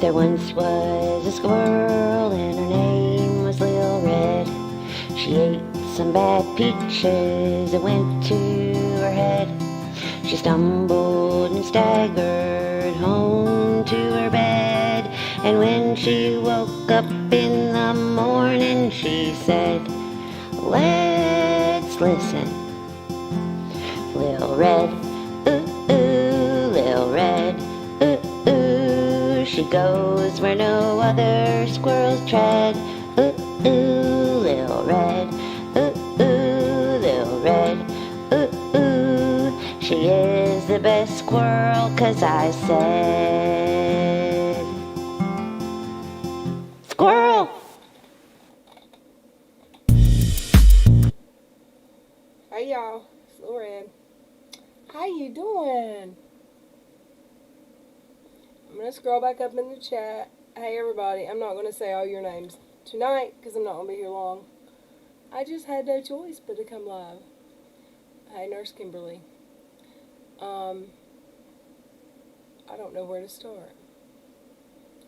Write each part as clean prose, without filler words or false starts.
There once was a squirrel and her name was Lil Red. She ate some bad peaches that went to her head. She stumbled and staggered home to her bed. And when she woke up in the morning, she said, "Let's listen. Lil Red, ooh, ooh, Lil Red, ooh, ooh. She goes where no other squirrels tread. Ooh, ooh, Lil Red, ooh, ooh, Lil Red, ooh, ooh. She is the best squirrel, 'cause I said, squirrel!" Hey y'all, it's Lil Red. How you doing? I'm gonna scroll back up in the chat. Hey everybody, I'm not gonna say all your names tonight because I'm not gonna be here long. I just had no choice but to come live. Hey Nurse Kimberly. I don't know where to start.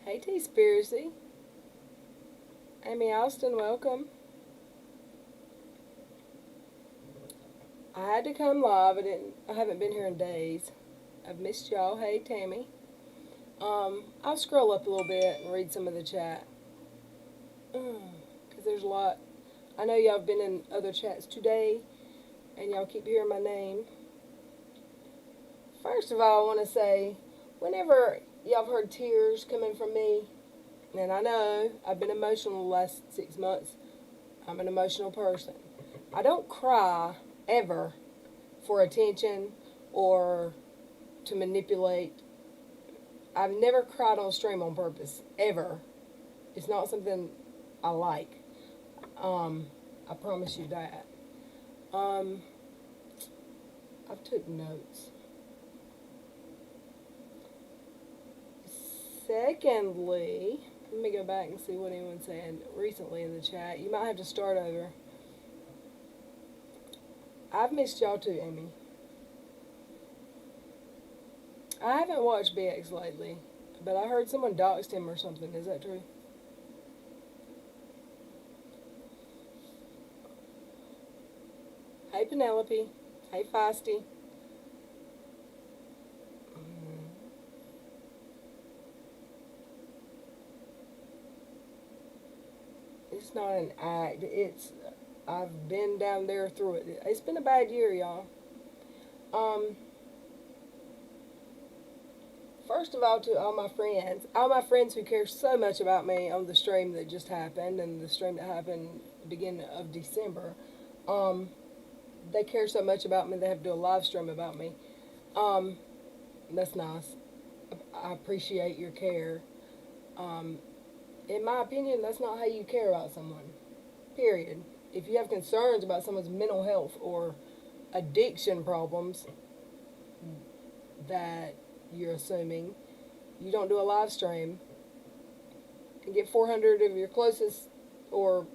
Hey T-Spiracy. Amy Alston, welcome. I had to come live. I haven't been here in days. I've missed y'all. Hey Tammy. I'll scroll up a little bit and read some of the chat. Because there's a lot. I know y'all have been in other chats today, and y'all keep hearing my name. First of all, I want to say, whenever y'all have heard tears coming from me, and I know I've been emotional the last 6 months. I'm an emotional person. I don't cry, ever, for attention or to manipulate. I've never cried on stream on purpose, ever. It's not something I like. I promise you that. I've took notes. Secondly, let me go back and see what anyone's saying recently in the chat. You might have to start over. I've missed y'all too, Amy. I haven't watched BX lately, but I heard someone doxed him or something. Is that true? Hey, Penelope. Hey, Feisty. It's not an act. I've been down there through it. It's been a bad year, y'all. First of all, to all my friends who care so much about me on the stream that just happened and the stream that happened beginning of December, they care so much about me they have to do a live stream about me. That's nice. I appreciate your care. In my opinion, that's not how you care about someone. Period. If you have concerns about someone's mental health or addiction problems that you're assuming, you don't do a live stream and get 400 of your closest or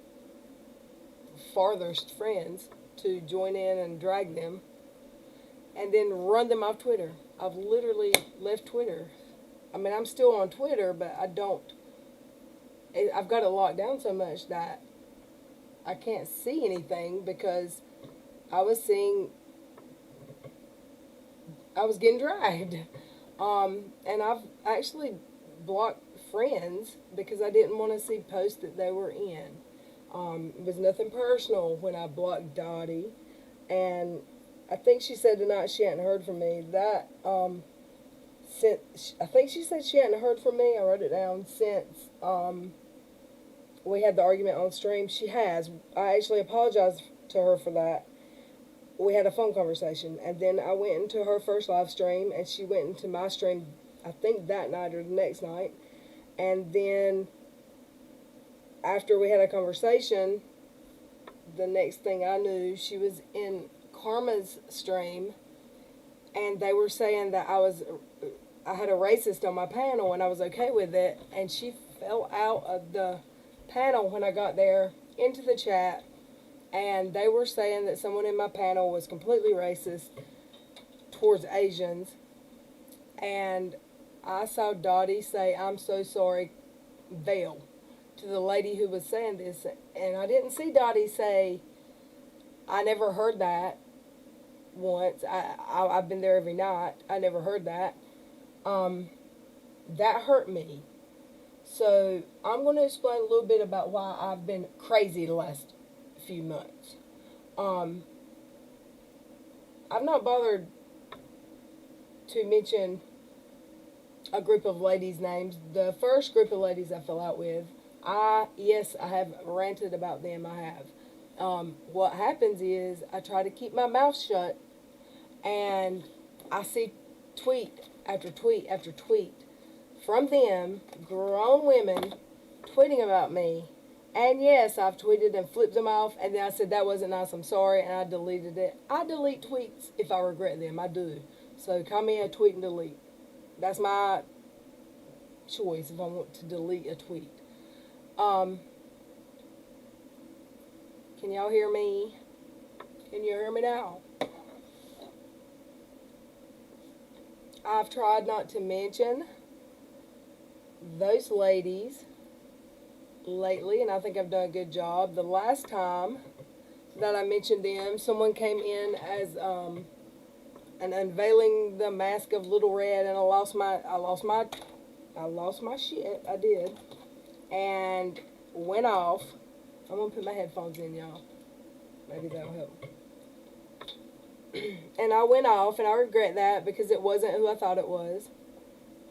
farthest friends to join in and drag them and then run them off Twitter. I've literally left Twitter. I mean, I'm still on Twitter, but I've got it locked down so much that I can't see anything because I was getting dragged. And I've actually blocked friends because I didn't want to see posts that they were in. It was nothing personal when I blocked Dottie. And I think she said tonight she hadn't heard from me. I think she said she hadn't heard from me. I wrote it down since we had the argument on stream. She has. I actually apologized to her for that. We had a phone conversation, and then I went into her first live stream, and she went into my stream, I think that night or the next night, and then after we had a conversation, the next thing I knew, she was in Karma's stream, and they were saying that I had a racist on my panel, and I was okay with it, and she fell out of the panel when I got there into the chat. And they were saying that someone in my panel was completely racist towards Asians. And I saw Dottie say, "I'm so sorry, Vale," to the lady who was saying this, and I didn't see Dottie say, "I never heard that once. I've been there every night. I never heard that." Um, that hurt me. So I'm going to explain a little bit about why I've been crazy the last few months. Um, I've not bothered to mention a group of ladies' names. The first group of ladies I fell out with, yes, I have ranted about them. I have. What happens is I try to keep my mouth shut, and I see tweet after tweet after tweet from them, grown women, tweeting about me. And yes, I've tweeted and flipped them off, and then I said that wasn't nice, I'm sorry, and I deleted it. I delete tweets if I regret them, I do. So call me a tweet and delete. That's my choice if I want to delete a tweet. Um, can y'all hear me? Can you hear me now? I've tried not to mention those ladies lately, and I think I've done a good job. The last time that I mentioned them, someone came in as an unveiling the mask of Little Red, and I lost my shit. I did, and went off. I'm gonna put my headphones in, y'all. Maybe that'll help. And I went off, and I regret that because it wasn't who I thought it was.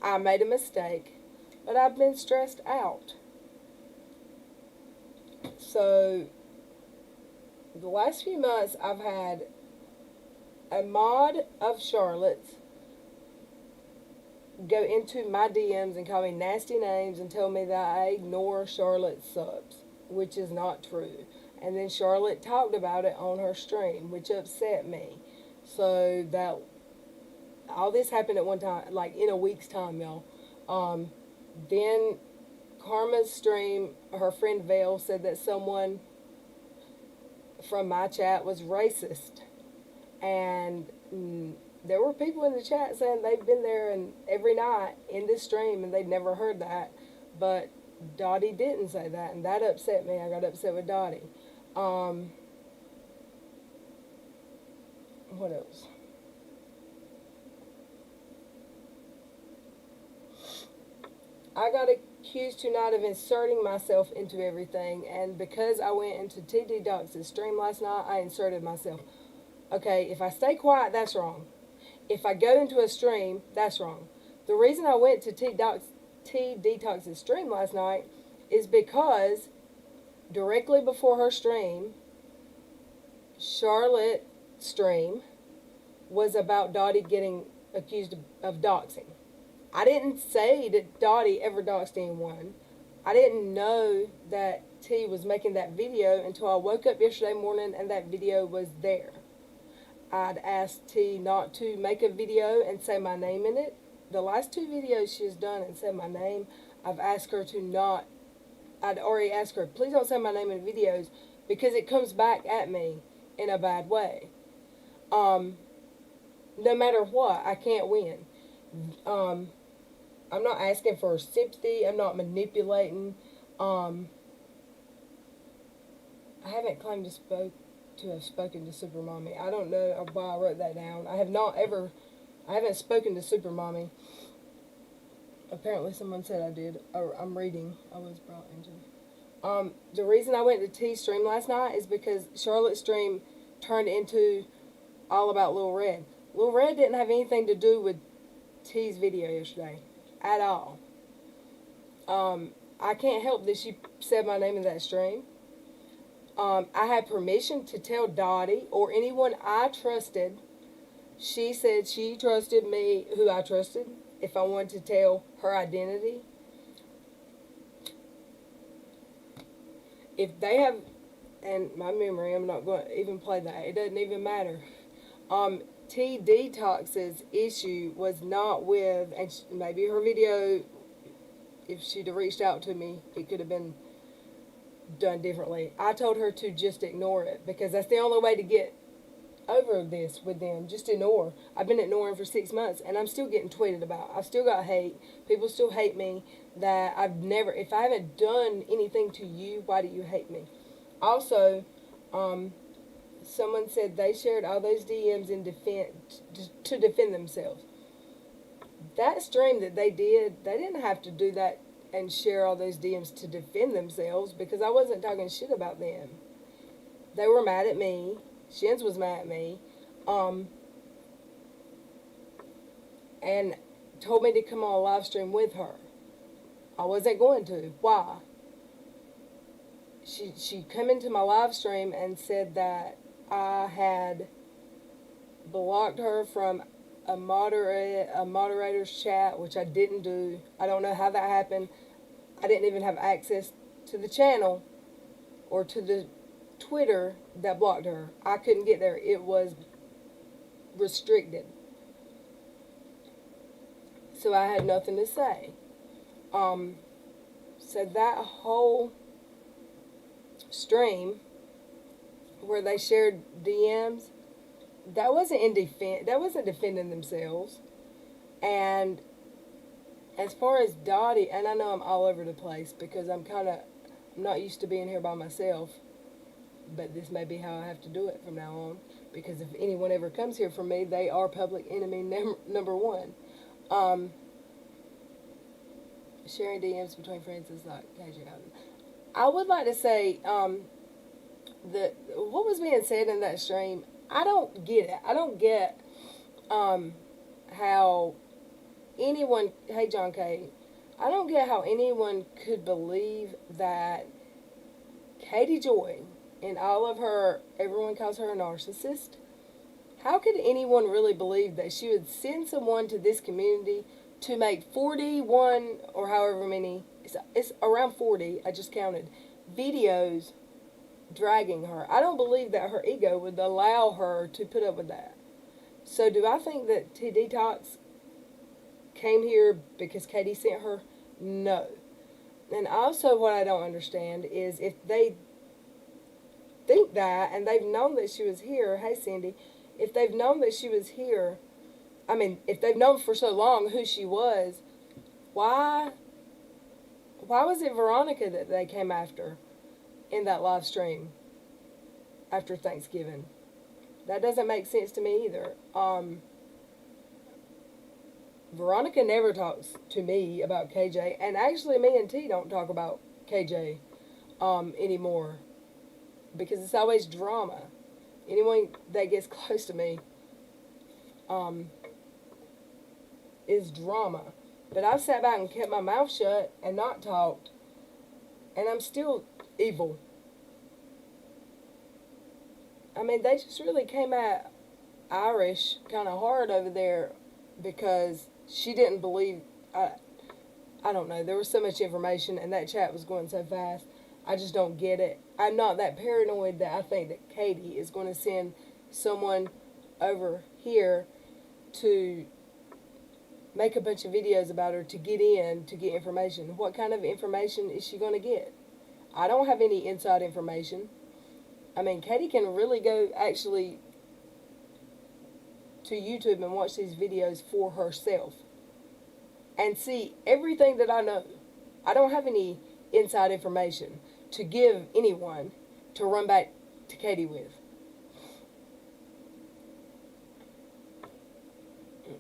I made a mistake, but I've been stressed out. So, the last few months, I've had a mod of Charlotte's go into my DMs and call me nasty names and tell me that I ignore Charlotte's subs, which is not true. And then Charlotte talked about it on her stream, which upset me. So that all this happened at one time, like in a week's time, y'all. Then Karma's stream, her friend Vale said that someone from my chat was racist. And there were people in the chat saying they've been there and every night in this stream and they'd never heard that. But Dottie didn't say that, and that upset me. I got upset with Dottie. What else? I got accused tonight of inserting myself into everything, and because I went into TD Docs' stream last night, I inserted myself. Okay, if I stay quiet, that's wrong. If I go into a stream, that's wrong. The reason I went to T Detox's stream last night is because directly before her stream, Charlotte's stream was about Dottie getting accused of doxing. I didn't say that Dottie ever doxed anyone. I didn't know that T was making that video until I woke up yesterday morning and that video was there. I'd asked T not to make a video and say my name in it. The last two videos she's done and said my name, I've asked her to not. I'd already asked her, please don't say my name in videos because it comes back at me in a bad way. No matter what, I can't win. I'm not asking for sympathy. I'm not manipulating. I haven't claimed to have spoken to Super Mommy. I don't know why I wrote that down. I haven't spoken to Super Mommy. Apparently someone said I did. I'm reading. I was brought into. The reason I went to T's stream last night is because Charlotte's stream turned into all about Lil Red. Lil Red didn't have anything to do with T's video yesterday. At all. I can't help that she said my name in that stream. I had permission to tell Dottie or anyone I trusted. She said she trusted me, who I trusted, if I wanted to tell her identity. If they have, and my memory, I'm not going to even play that. It doesn't even matter. T Detox's issue was not with, and maybe her video, if she'd have reached out to me, it could have been done differently. I told her to just ignore it because that's the only way to get over this with them. Just ignore. I've been ignoring for 6 months, and I'm still getting tweeted about. I've still got hate. People still hate me. That I've never. If I haven't done anything to you, why do you hate me? Also, someone said they shared all those DMs in to defend themselves. That stream that they didn't have to do that and share all those DMs to defend themselves, because I wasn't talking shit about them. They were mad at me. Shins was mad at me, and told me to come on a live stream with her. I wasn't going to. Why? She come into my live stream and said that I had blocked her from a moderator's chat, which I didn't do. I don't know how that happened. I didn't even have access to the channel or to the Twitter that blocked her. I couldn't get there. It was restricted. So I had nothing to say. So that whole stream where they shared DMs, that wasn't defending themselves. And as far as Dottie, and I know I'm all over the place because I'm not used to being here by myself, but this may be how I have to do it from now on, because if anyone ever comes here for me, they are public enemy number one. Sharing DMs between friends is like KJ. I would like to say that what was being said in that stream, I don't get it. I don't get how anyone, hey John K, I don't get how anyone could believe that Katie Joy, and all of her, everyone calls her a narcissist. How could anyone really believe that she would send someone to this community to make 41 or however many, it's around 40, I just counted, videos dragging her? I don't believe that her ego would allow her to put up with that. So do I think that T Detox came here because Katie sent her? No. And also what I don't understand is if they think that and they've known that she was here, hey Cindy, if they've known that she was here, I mean, if they've known for so long who she was, why was it Veronica that they came after in that live stream after Thanksgiving? That doesn't make sense to me either. Veronica never talks to me about KJ, and actually me and T don't talk about KJ anymore, because it's always drama. Anyone that gets close to me is drama. But I've sat back and kept my mouth shut and not talked, and I'm still evil. I mean, they just really came at Irish kind of hard over there because she didn't believe, I don't know, there was so much information and that chat was going so fast. I just don't get it. I'm not that paranoid that I think that Katie is going to send someone over here to make a bunch of videos about her to get information. What kind of information is she going to get? I don't have any inside information. I mean, Katie can really go actually to YouTube and watch these videos for herself and see everything that I know. I don't have any inside information to give anyone to run back to Katie with.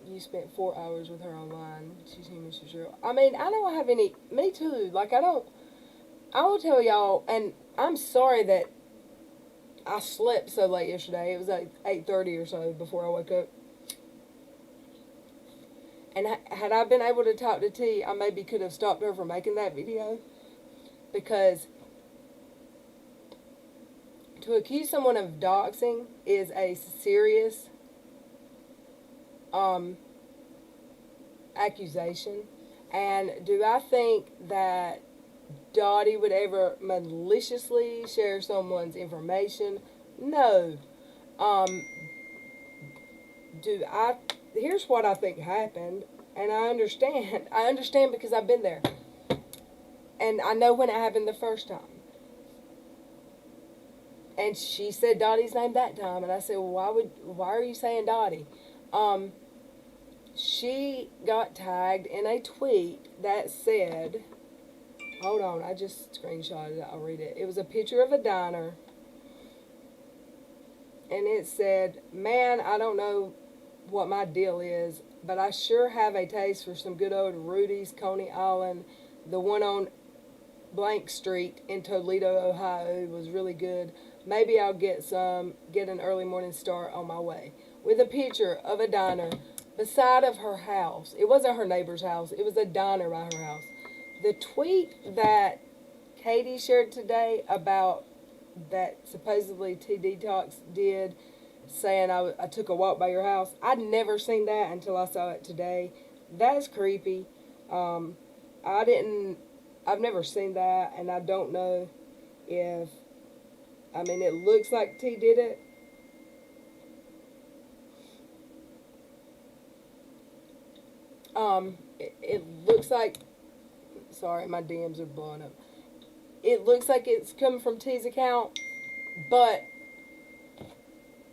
You spent 4 hours with her online. She's human, she's real. I mean, I don't have any. Me too. Like, I will tell y'all, and I'm sorry that I slept so late yesterday. It was like 8:30 or so before I woke up. And had I been able to talk to T, I maybe could have stopped her from making that video. Because to accuse someone of doxing is a serious accusation. And do I think that Dottie would ever maliciously share someone's information? No. Here's what I think happened, and I understand. I understand because I've been there. And I know when it happened the first time. And she said Dottie's name that time, and I said, well, why are you saying Dottie? She got tagged in a tweet that said, hold on, I just screenshotted it, I'll read it. It was a picture of a diner, and it said, man, I don't know what my deal is, but I sure have a taste for some good old Rudy's Coney Island. The one on Blank Street in Toledo, Ohio was really good. Maybe I'll get an early morning start on my way. With a picture of a diner beside of her house. It wasn't her neighbor's house. It was a diner by her house. The tweet that Katie shared today about that supposedly T Detox did, saying I took a walk by your house. I'd never seen that until I saw it today. That's creepy. I've never seen that, and I don't know if, I mean, it looks like T did it. It looks like, sorry, my DMs are blowing up. It looks like it's coming from T's account, but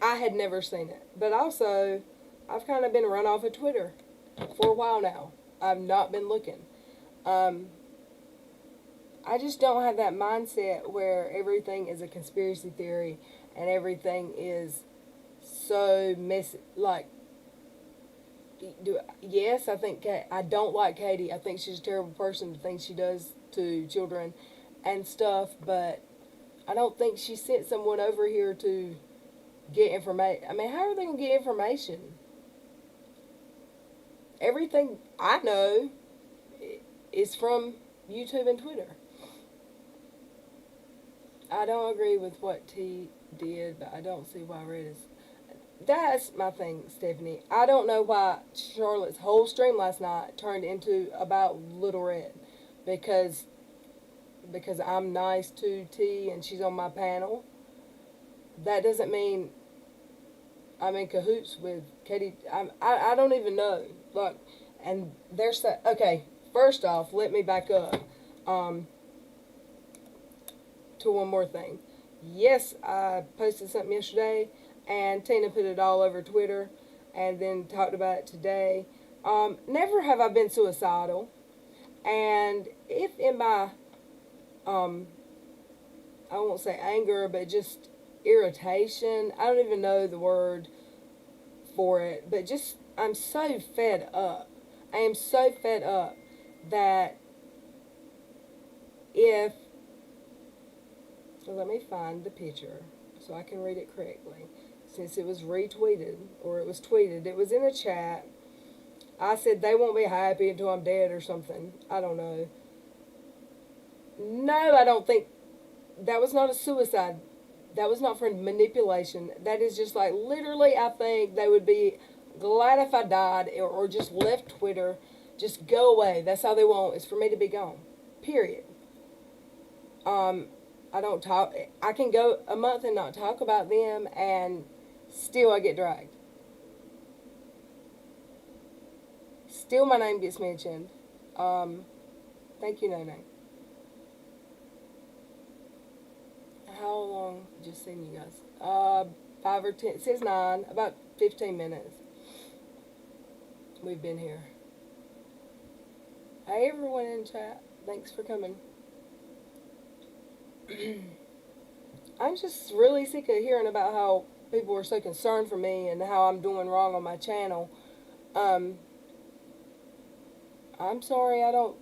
I had never seen it. But also, I've kind of been run off of Twitter for a while now. I've not been looking. I just don't have that mindset where everything is a conspiracy theory and everything is so messy. Like, yes, I don't like Katie. I think she's a terrible person, the things she does to children and stuff, but I don't think she sent someone over here to get information. I mean, how are they going to get information? Everything I know is from YouTube and Twitter. I don't agree with what T did, but I don't see why Red is. That's my thing, Stephanie. I don't know why Charlotte's whole stream last night turned into about Little Red, because I'm nice to T and she's on my panel. That doesn't mean I'm in cahoots with Katie. I don't even know. Look, and there's that. Okay, first off, let me back up to one more thing. Yes, I posted something yesterday, and Tina put it all over Twitter, and then talked about it today. Never have I been suicidal, and if in my, I won't say anger, but just irritation, I don't even know the word for it, but just, I'm so fed up. I am so fed up that if, so let me find the picture so I can read it correctly. Since it was retweeted, or it was tweeted, it was in a chat. I said they won't be happy until I'm dead or something. I don't know. No, I don't think, that was not a suicide. That was not for manipulation. That is just like, literally, I think they would be glad if I died or just left Twitter. Just go away. That's all they want, is for me to be gone. Period. I don't talk. I can go a month and not talk about them, and still I get dragged. Still my name gets mentioned. Thank you, Nene. How long? Just seen you guys. 5 or 10. It says 9. About 15 minutes. We've been here. Hey, everyone in chat. Thanks for coming. I'm just really sick of hearing about how people are so concerned for me and how I'm doing wrong on my channel. I'm sorry, I don't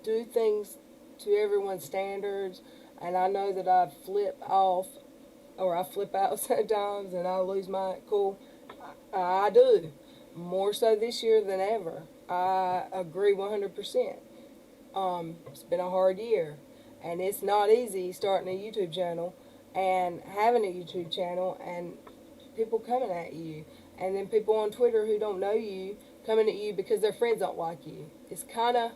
do things to everyone's standards, and I know that I flip off, or I flip out sometimes, and I lose my cool. I do. More so this year than ever. I agree 100%. It's been a hard year, and it's not easy starting a YouTube channel and having a YouTube channel and people coming at you, and then people on Twitter who don't know you coming at you because their friends don't like you. It kind of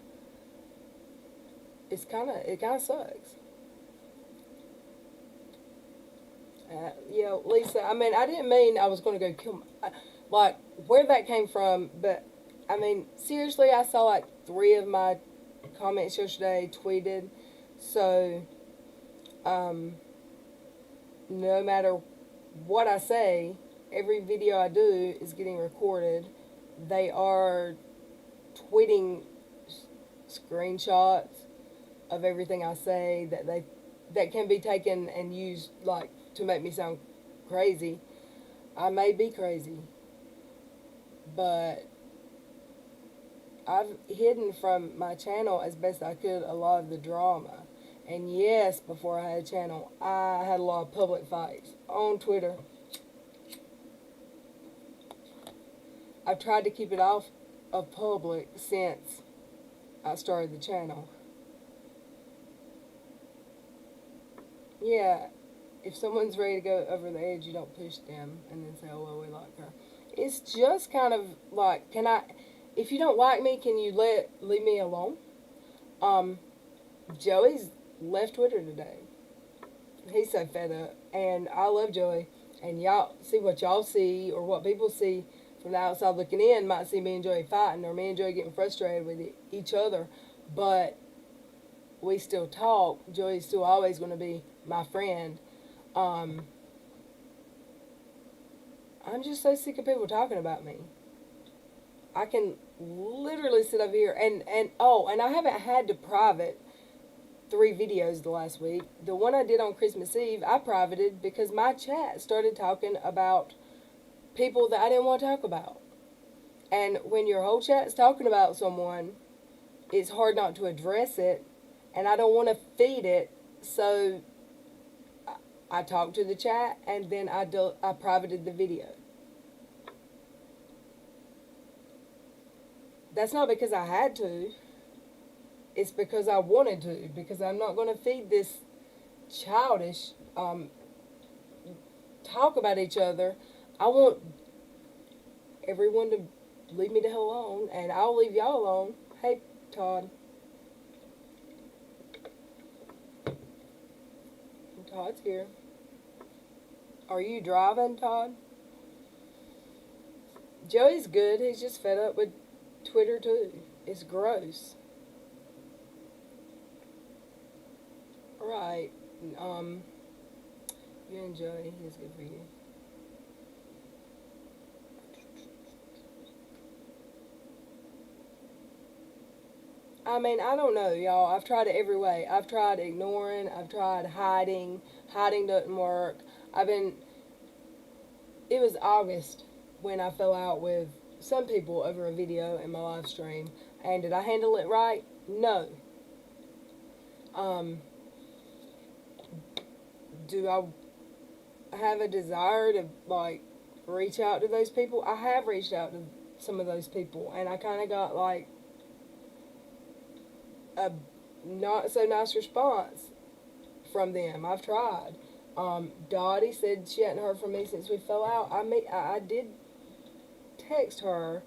sucks. Lisa, I mean, I didn't mean I was going to go kill like, where that came from, but, I mean, seriously, I saw, like, 3 of my comments yesterday tweeted, so, no matter what I say, every video I do is getting recorded. They are tweeting screenshots of everything I say that can be taken and used like to make me sound crazy. I may be crazy, but I've hidden from my channel as best I could a lot of the drama. And yes, before I had a channel, I had a lot of public fights on Twitter. I've tried to keep it off of public since I started the channel. Yeah, if someone's ready to go over the edge, you don't push them and then say, oh, well, we like her. It's just kind of like, if you don't like me, can you leave me alone? Joey's left Twitter today. He's so fed up. And I love Joey. And y'all see what y'all see, or what people see from the outside looking in might see me and Joey fighting, or me and Joey getting frustrated with each other. But we still talk. Joey's still always going to be my friend. I'm just so sick of people talking about me. I can literally sit over here and I haven't had to private 3 videos the last week. The one I did on Christmas Eve, I privated because my chat started talking about people that I didn't want to talk about. And when your whole chat's talking about someone, it's hard not to address it, and I don't want to feed it, so I talked to the chat, and then I privated the video. That's not because I had to. It's because I wanted to, because I'm not going to feed this childish talk about each other. I want everyone to leave me the hell alone, and I'll leave y'all alone. Hey, Todd. Todd's here. Are you driving, Todd? Joey's good. He's just fed up with Twitter, too. It's gross. Right. You and Joey, he's good for you. I mean, I don't know, y'all. I've tried it every way. I've tried ignoring. I've tried hiding. Hiding doesn't work. It was August when I fell out with some people over a video in my live stream. And did I handle it right? No. Do I have a desire to, like, reach out to those people? I have reached out to some of those people, and I kind of got, like, a not so nice response from them. I've tried. Dottie said she hadn't heard from me since we fell out. I did text her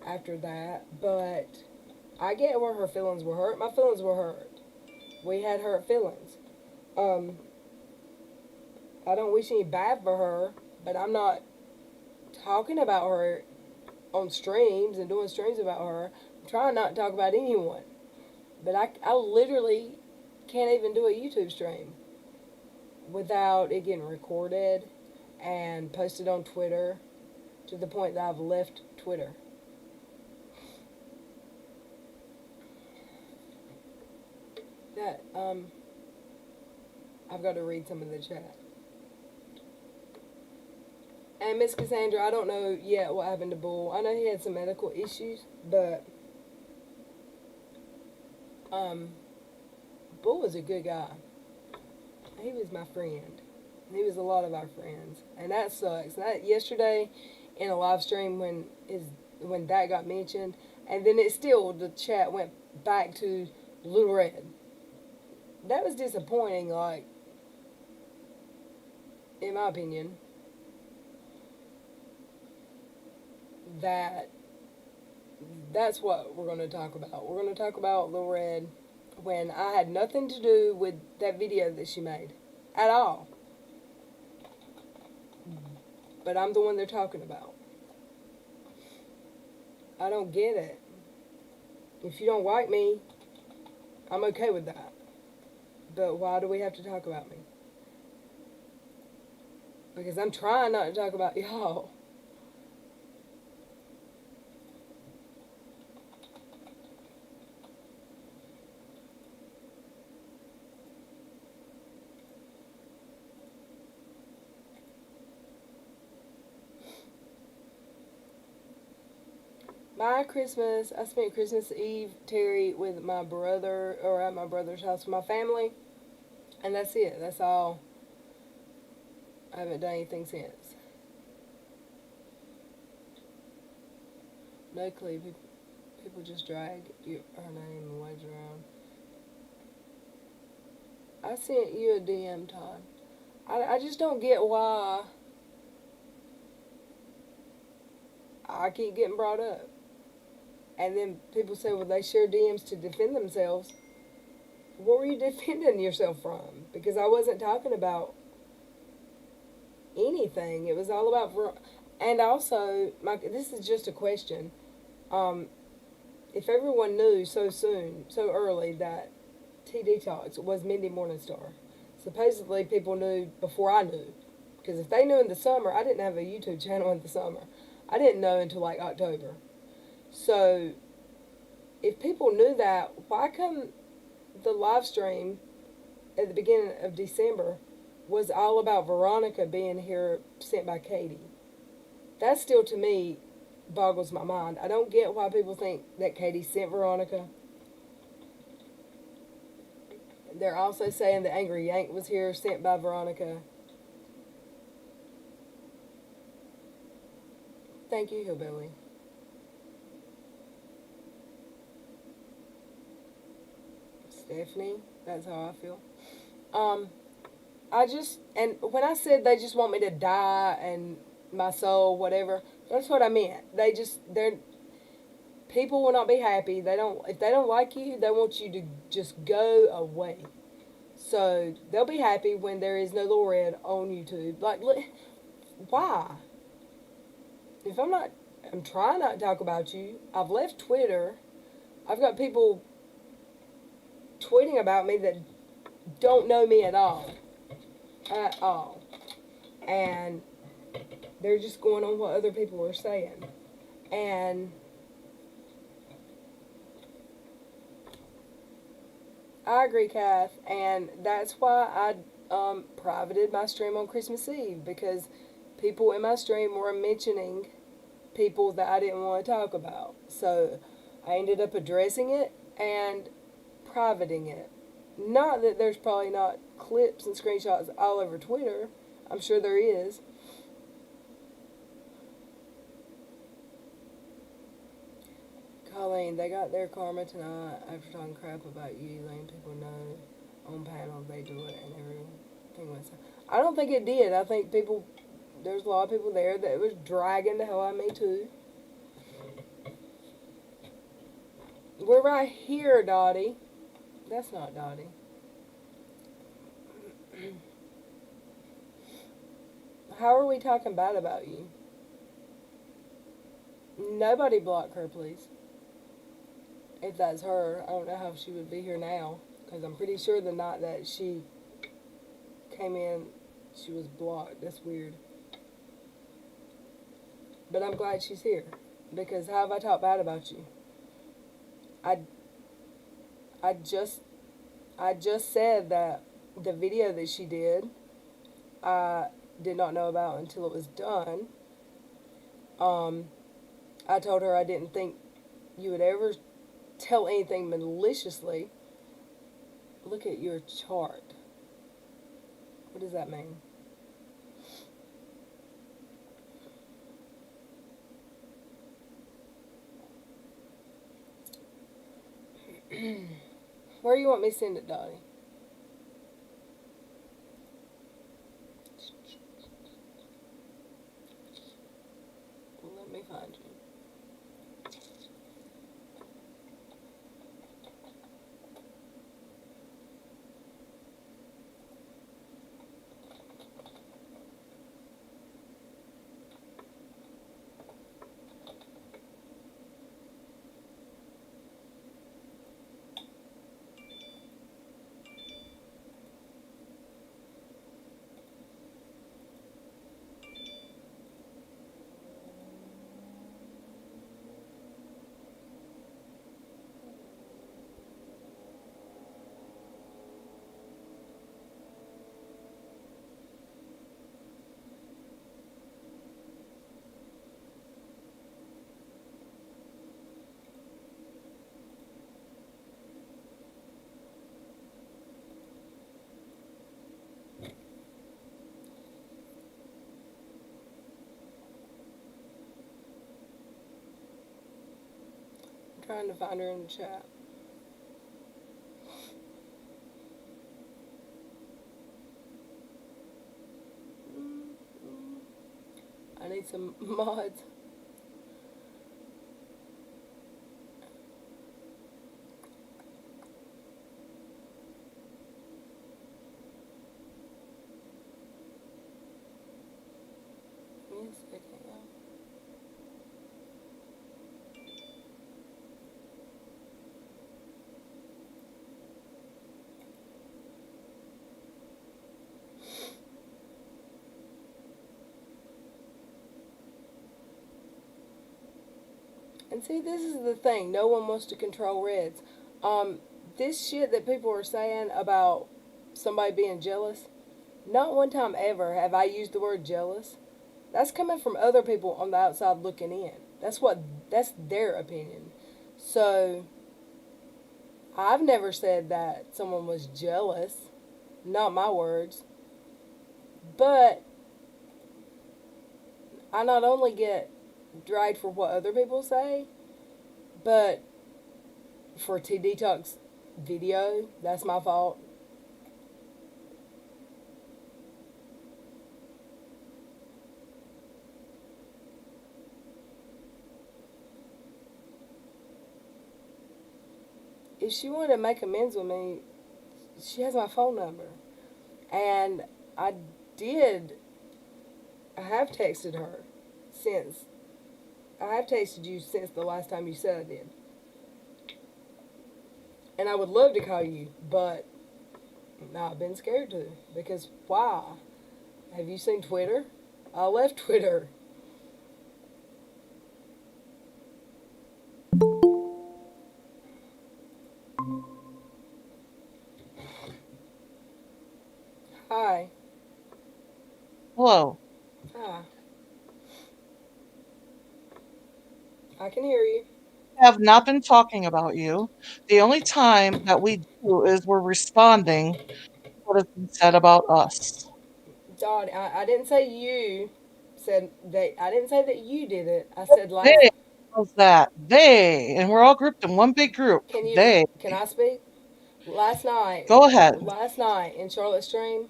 after that, but I get where her feelings were hurt. My feelings were hurt. We had hurt feelings. I don't wish any bad for her, but I'm not talking about her on streams and doing streams about her. I'm trying not to talk about anyone. But I literally can't even do a YouTube stream without it getting recorded and posted on Twitter, to the point that I've left Twitter. That, I've got to read some of the chat. And Miss Cassandra, I don't know yet what happened to Bull. I know he had some medical issues, but Bull was a good guy. He was my friend. He was a lot of our friends, and that sucks. Yesterday, in a live stream when that got mentioned, and then the chat went back to Little Red. That was disappointing. Like, in my opinion, that's what we're going to talk about. We're going to talk about Little Red when I had nothing to do with that video that she made at all. But I'm the one they're talking about. I don't get it. If you don't like me, I'm okay with that. But why do we have to talk about me? Because I'm trying not to talk about y'all. I spent Christmas Eve, Terry, with my brother, or at my brother's house with my family, and that's it. That's all. I haven't done anything since. No clue. People just drag her name and waves around. I sent you a DM, Todd. I just don't get why I keep getting brought up. And then people say, well, they share DMs to defend themselves. What were you defending yourself from? Because I wasn't talking about anything. It was all about... And also, this is just a question. If everyone knew so soon, so early, that TD Talks was Mindy Morningstar, supposedly people knew before I knew. Because if they knew in the summer, I didn't have a YouTube channel in the summer. I didn't know until like October. So, if people knew that, why come the live stream at the beginning of December was all about Veronica being here sent by Katie? That still, to me, boggles my mind. I don't get why people think that Katie sent Veronica. They're also saying the Angry Yank was here sent by Veronica. Thank you, Hillbilly. Stephanie, that's how I feel. And when I said they just want me to die and my soul, whatever, that's what I meant. People will not be happy. If they don't like you, they want you to just go away. So they'll be happy when there is no Little Red on YouTube. Like, why? If I'm trying not to talk about you. I've left Twitter. I've got people tweeting about me that don't know me at all. At all. And they're just going on what other people are saying. And I agree, Kath. And that's why I privated my stream on Christmas Eve. Because people in my stream were mentioning people that I didn't want to talk about. So I ended up addressing it and privating it. Not that there's probably not clips and screenshots all over Twitter. I'm sure there is. Colleen, they got their karma tonight after talking crap about you, letting people know on panels they do it and everything went south. I don't think it did. I think there's a lot of people there that was dragging the hell out of me too. We're right here, Dottie. That's not Dottie. How are we talking bad about you? Nobody block her, please. If that's her, I don't know how she would be here now. Because I'm pretty sure the night that she came in, she was blocked. That's weird. But I'm glad she's here. Because how have I talked bad about you? I just said that the video that she did, I did not know about until it was done. I told her I didn't think you would ever tell anything maliciously. Look at your chart. What does that mean? Where do you want me to send it, Dottie? Let me find you. Trying to find her in the chat. I need some mods. Give me a second, y'all. And see, this is the thing. No one wants to control Reds. This shit that people are saying about somebody being jealous, not one time ever have I used the word jealous. That's coming from other people on the outside looking in. That's their opinion. So I've never said that someone was jealous. Not my words. But I not only get dragged for what other people say, but for T Detox video, that's my fault. If she wanted to make amends with me, she has my phone number. And I did, I have texted her since, I have texted you since the last time you said I did. And I would love to call you, but no, I've been scared to. Because why? Have you seen Twitter? I left Twitter. Hi. Hello. Hi. I can hear you. I have not been talking about you. The only time that we do is we're responding to what has been said about us. Dottie, I didn't say you said that. I didn't say that you did it. I said last. They, how's that? They, and we're all grouped in one big group. Can you? They. Can I speak? Last night. Go ahead. Last night in Charlotte's stream,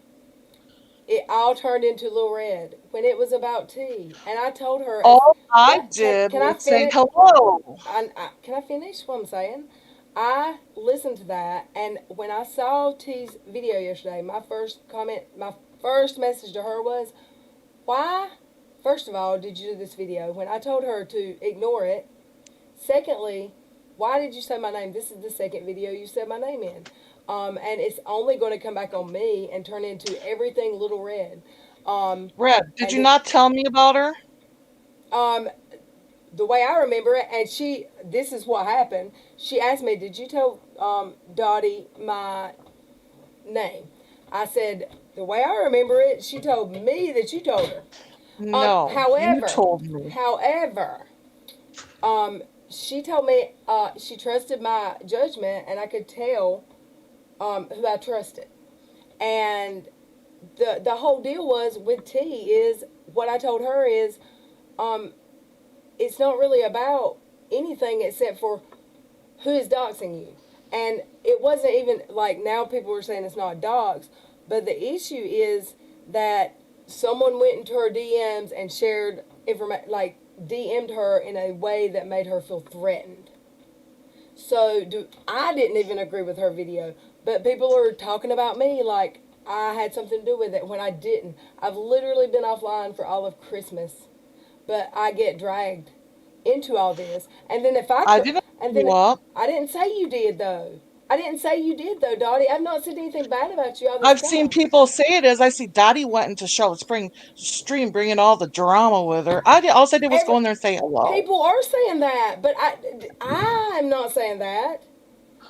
it all turned into Lil Red when it was about tea, and I told her. All I What? did Can I was say finish? hello. Can I finish what I'm saying? I listened to that, and when I saw T's video yesterday, my first message to her was, "Why? First of all, did you do this video?" When I told her to ignore it. Secondly, why did you say my name? This is the second video you said my name in. And it's only going to come back on me and turn into everything Little Red. Red, did And you not tell me about her? um, the way I remember it, and this is what happened. She asked me, "Did you tell Dottie my name?" I said, "The way I remember it, she told me that you told her." No, you However, told me. however, she told me she trusted my judgment, and I could tell who I trusted. And the whole deal was with T is what I told her is it's not really about anything except for who is doxing you. And it wasn't even like now people are saying it's not dox, but the issue is that someone went into her DMs and shared information, like DM'd her in a way that made her feel threatened. So I didn't even agree with her video, but people are talking about me like I had something to do with it when I didn't. I've literally been offline for all of Christmas, but I get dragged into all this. And then I didn't and then grow up. I didn't say you did though. I didn't say you did though, Dottie. I've not said anything bad about you all this I've seen time. people say it as I see Dottie went into Charlotte Spring stream, bringing all the drama with her. All I did was Every, go in there and say hello. People are saying that, but I'm not saying that.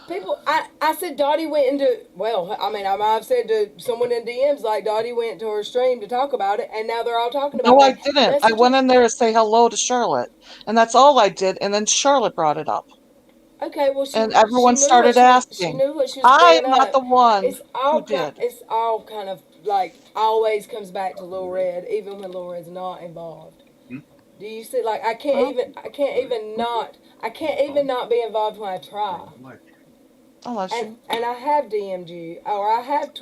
I said Dottie went into, well, I mean, I might have said to someone in DMs, like, Dottie went to her stream to talk about it, and now they're all talking about No, it. I Like, didn't. I message her. went in there to say hello to Charlotte, and that's all I did. And then Charlotte brought it up, Okay, well, and everyone started she asking. knew what she was I bringing am not up. the one who did. It's all kind of, like, always comes back to Lil Red, even when Lil Red's not involved. Do you see? Like I can't even not be involved when I try. I'll let you. And I have DM'd you, or I have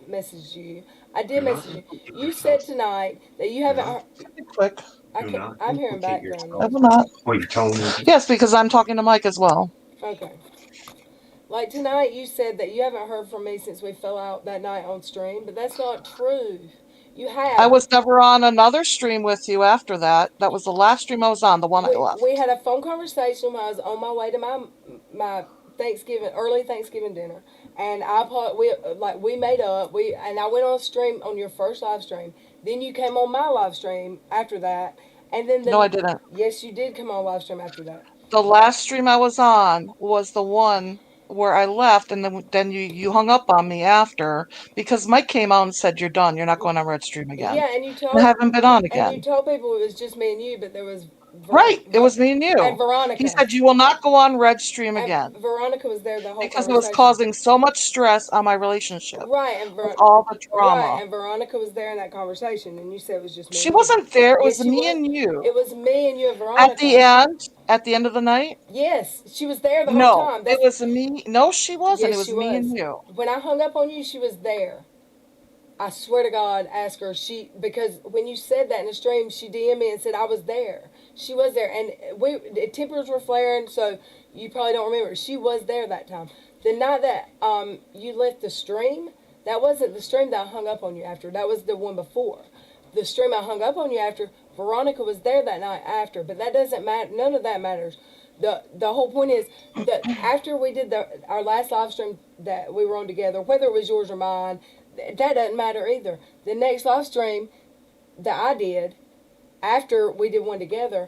messaged you. I did message you. You said tonight that you haven't. Be quick. I'm hearing background I noise. will not. Yes, because I'm talking to Mike as well. Okay. Like tonight, you said that you haven't heard from me since we fell out that night on stream, but that's not true. You have. I was never on another stream with you after that. That was the last stream I was on, the one I left. We had a phone conversation when I was on my way to my early Thanksgiving dinner, and we made up. And I went on stream on your first live stream. Then you came on my live stream after that, and then No, I didn't. Yes, you did come on live stream after that. The last stream I was on was the one where I left, and then you hung up on me after because Mike came out and said, "You're done. You're not going on Red Stream again." Yeah, and I haven't been on and you again. told people it was just me and you, but there was Right, it was me and you. And Veronica. He said you will not go on Red Stream And again Veronica was there the whole because it conversation. was causing so much stress on my relationship. Right, and with all the drama. Right, and Veronica was there in that conversation, and you said it was just me. She wasn't there. It was Yes, me and you. It was me and you and Veronica. At the end of the night? Yes, she was there the whole time. It was me. No, she wasn't. Yes, it was me and you. When I hung up on you, she was there. I swear to God, ask her. Because when you said that in the stream, she DM'd me and said I was there. She was there, and the tempers were flaring, so you probably don't remember. She was there that time. The night that you left the stream, that wasn't the stream that I hung up on you after. That was the one before. The stream I hung up on you after, Veronica was there that night after, but that doesn't matter. None of that matters. The whole point is that after we did our last live stream that we were on together, whether it was yours or mine, that doesn't matter either. The next live stream that I did after we did one together,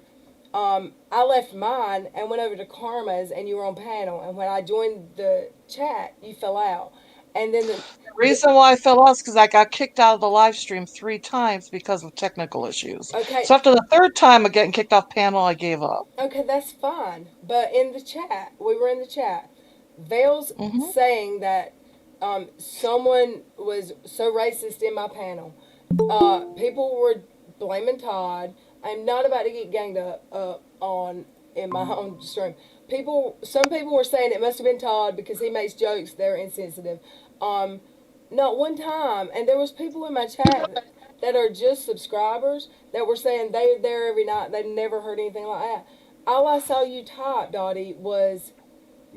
I left mine and went over to Karma's, and you were on panel. And when I joined the chat, you fell out. And then the reason why I fell out is because I got kicked out of the live stream 3 times because of technical issues. Okay. So after the 3rd time of getting kicked off panel, I gave up. Okay, that's fine. But in the chat, we were in the chat. Vale's saying that someone was so racist in my panel. People were blaming Todd. I'm not about to get ganged up on in my own stream. Some people were saying it must have been Todd because he makes jokes that are insensitive. Not one time, and there was people in my chat that are just subscribers that were saying they're there every night. They never heard anything like that. All I saw you type, Dottie, was,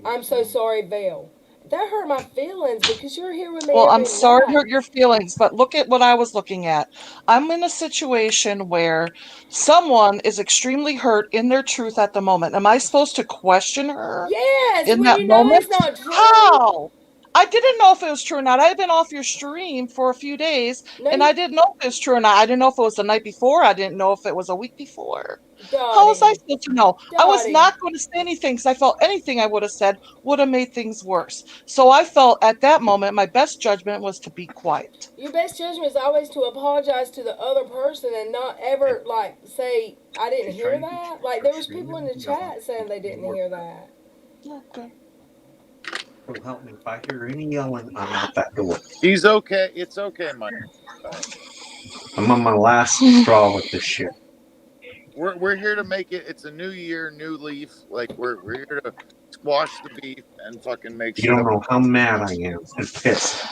"I'm so sorry, Vale." That hurt my feelings because you're here with me. Well, I'm sorry to hurt your feelings, but look at what I was looking at. I'm in a situation where someone is extremely hurt in their truth at the moment. Am I supposed to question her? Yes, in when that you know moment? it's not true. How? I didn't know if it was true or not. I had been off your stream for a few days, and I didn't know if it was true or not. I didn't know if it was the night before. I didn't know if it was a week before. Dottie, how was I supposed to know? Dottie. I was not going to say anything because I felt anything I would have said would have made things worse. So I felt at that moment my best judgment was to be quiet. Your best judgment is always to apologize to the other person and not ever say I didn't hear that. Like there was people in the chat saying they didn't hear that. Okay. Will help me if I hear any yelling. I'm out that door. He's okay. It's okay, Mike. I'm on my last straw with this shit. We're here to make it. It's a new year, new leaf. Like we're here to squash the beef and fucking make. You don't know how mad I am and pissed.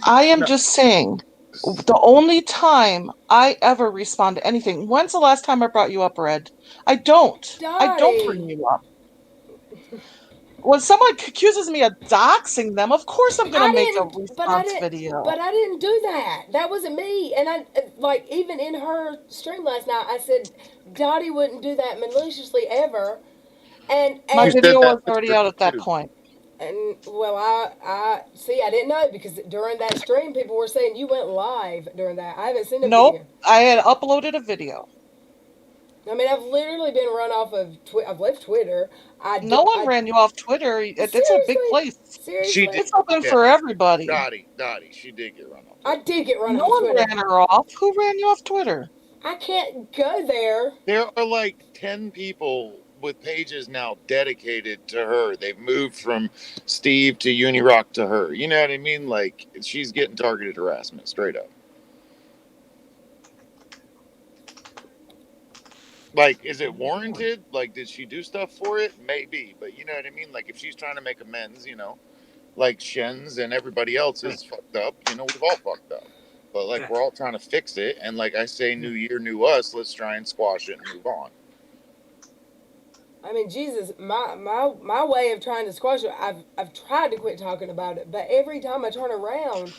I am just saying. The only time I ever respond to anything. When's the last time I brought you up, Red? I don't. Dottie. I don't bring you up. When someone accuses me of doxing them, of course I'm going to make a response video. But I didn't do that. That wasn't me. And I, even in her stream last night, I said Dottie wouldn't do that maliciously ever. And my video was already out at that point. And well, I see. I didn't know because during that stream, people were saying you went live during that. I haven't seen a video. Nope, I had uploaded a video. I mean, I've literally been run off of Twitter. I've left Twitter. No one ran you off Twitter. It's a big place. Seriously? It's open for everybody. Dottie, she did get run off. I did get run off Twitter. Twitter. No one ran her off. Who ran you off Twitter? I can't go there. There are like 10 people with pages now dedicated to her. They've moved from Steve to Unirock to her. You know what I mean? Like, she's getting targeted harassment, straight up. Like, is it warranted? Like, did she do stuff for it? Maybe, but you know what I mean. Like, if she's trying to make amends, like Shen's and everybody else is fucked up. We've all fucked up, but like we're all trying to fix it. And like I say, new year, new us. Let's try and squash it and move on. I mean, Jesus, my way of trying to squash it, I've tried to quit talking about it, but every time I turn around,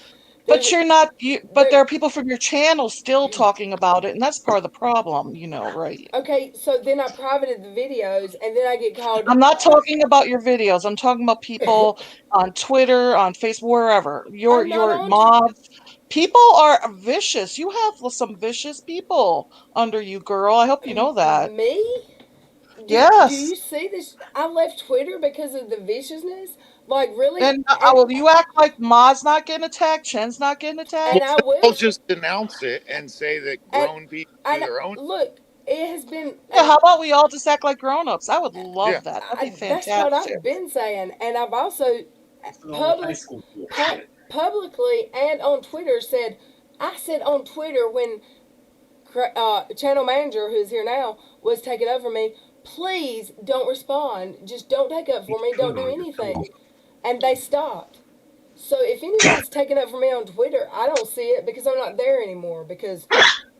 But you're not. But there are people from your channel still talking about it, and that's part of the problem, right? Okay, so then I privated the videos, and then I get called. I'm not talking about your videos. I'm talking about people on Twitter, on Facebook, wherever. Your mods. People are vicious. You have some vicious people under you, girl. I hope you know that. Me? Yes. Do you see this? I left Twitter because of the viciousness. Like, really? And you act like Ma's not getting attacked, Chen's not getting attacked. And I will. I'll just denounce it and say that grown people do their own. Look, it has been. Yeah, how about we all just act like grown-ups? I would love that. That'd be fantastic. That's what I've been saying, and I've also publicly and on Twitter said. I said on Twitter when channel manager, who's here now, was taking over me. Please don't respond. Just don't take up for me. Don't do anything. And they stopped. So if anyone's taking up for me on Twitter, I don't see it because I'm not there anymore. Because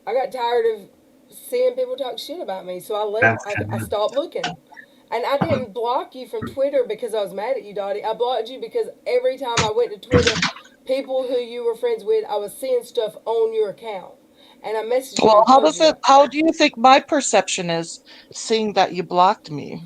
I got tired of seeing people talk shit about me. So I left. I stopped looking. And I didn't block you from Twitter because I was mad at you, Dottie. I blocked you because every time I went to Twitter, people who you were friends with, I was seeing stuff on your account. And I messaged you. Well, how do you think my perception is seeing that you blocked me?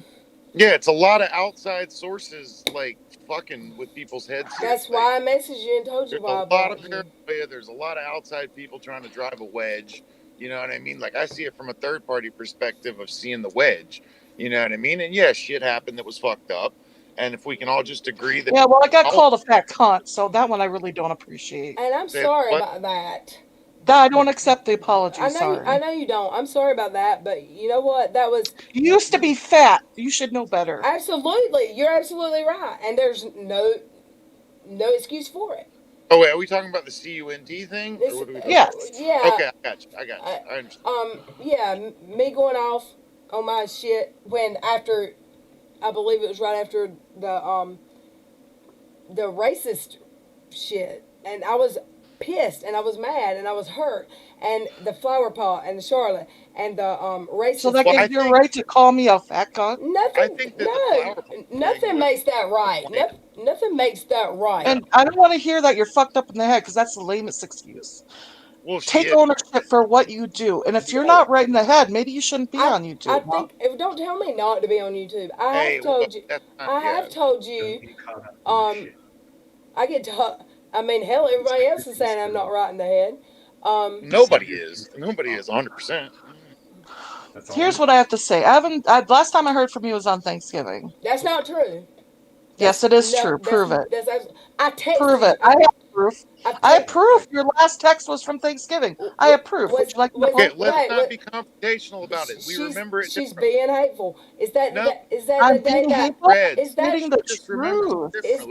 Yeah, it's a lot of outside sources, like, fucking with people's heads. That's why I messaged you and told you why I blocked you. There's a lot of outside people trying to drive a wedge. You know what I mean? Like, I see it from a third-party perspective of seeing the wedge. You know what I mean? And yeah, shit happened that was fucked up. And if we can all just agree that... Yeah, well, I got called a fat cunt, so that one I really don't appreciate. And I'm sorry about that. I don't accept the apology, I know you don't. I'm sorry about that, but you know what? That was... You used to be fat. You should know better. Absolutely. You're absolutely right. And there's no excuse for it. Oh, wait, are we talking about the CUNT thing? Yes. Yeah. Okay, I got you. I understand. Yeah, me going off on my shit when after... I believe it was right after the racist shit. And I was pissed and I was mad and I was hurt. And the flower pot and the Charlotte and the racist. So that gives you a right to call me a fat cunt? Nothing makes that right. Nothing makes that right. And I don't want to hear that you're fucked up in the head because that's the lamest excuse. Well, take ownership for what you do, and if you're not right in the head, maybe you shouldn't be on YouTube. I think don't tell me not to be on YouTube. I have told you. I get to. I mean, hell, everybody else is saying I'm not right in the head. Nobody is 100%. Here's what I have to say. Last time I heard from you was on Thanksgiving. That's not true. Yes, it is true. Prove it. I texted Prove it. I have proof. I approve. Your last text was from Thanksgiving. I approve. Would you like to okay, let's not be confrontational about it. We remember it. She's being hateful. Is that I'm the day that is that the truth? Is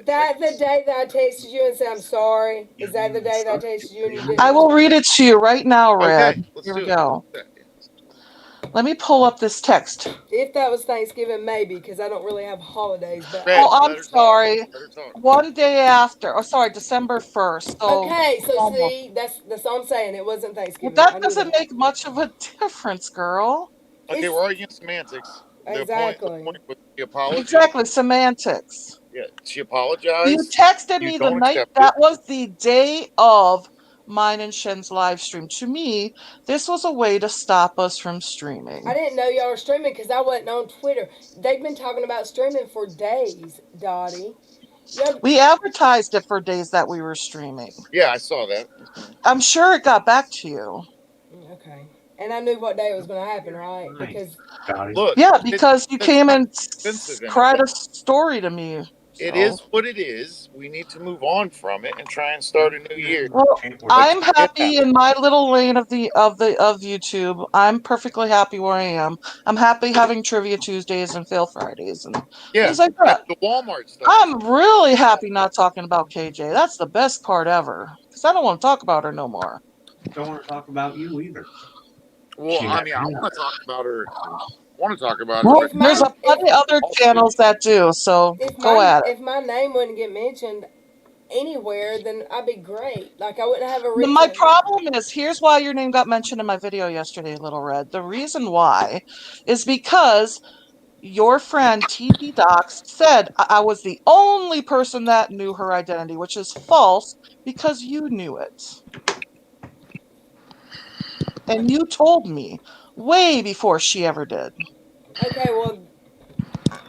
that the day that I texted you and said I'm sorry? Is that the day that I texted you and you didn't? I will read it to you right now, Red. Okay, here we go. Let me pull up this text. If that was Thanksgiving, maybe, because I don't really have holidays. But I'm sorry. One day after. Oh, sorry, December 1st. So okay, so see, that's all I'm saying. It wasn't Thanksgiving. Well, that doesn't make much of a difference, girl. Okay, we're arguing semantics. Exactly. The point was the apology. Exactly, semantics. Yeah, she apologized. You texted me the night. That was the day of mine and Shen's live stream. To me, this was a way to stop us from streaming. I didn't know y'all were streaming because I wasn't on Twitter. They've been talking about streaming for days, Dottie. We advertised it for days that we were streaming. Yeah, I saw that. I'm sure it got back to you. Okay. And I knew what day it was going to happen, right? Because look, yeah, because you came and cried a story to me. So. It is what it is. We need to move on from it and try and start a new year. Well, I'm happy in my little lane of YouTube. I'm perfectly happy where I am. I'm happy having Trivia Tuesdays and Fail Fridays and things like that. The Walmart stuff. I'm really happy not talking about KJ. That's the best part ever. Because I don't want to talk about her no more. Don't want to talk about you either. Well, She I got mean, I me. want to talk about her. Want to talk about her, Well, but If there's my a plenty other also, channels that do, so go at it. if my name wouldn't get mentioned anywhere, then I'd be great. Like I wouldn't have a My reason. problem is here's why your name got mentioned in my video yesterday, Little Red. The reason why is because your friend TP Docs said I was the only person that knew her identity, which is false because you knew it. And you told me way before she ever did. Okay, well,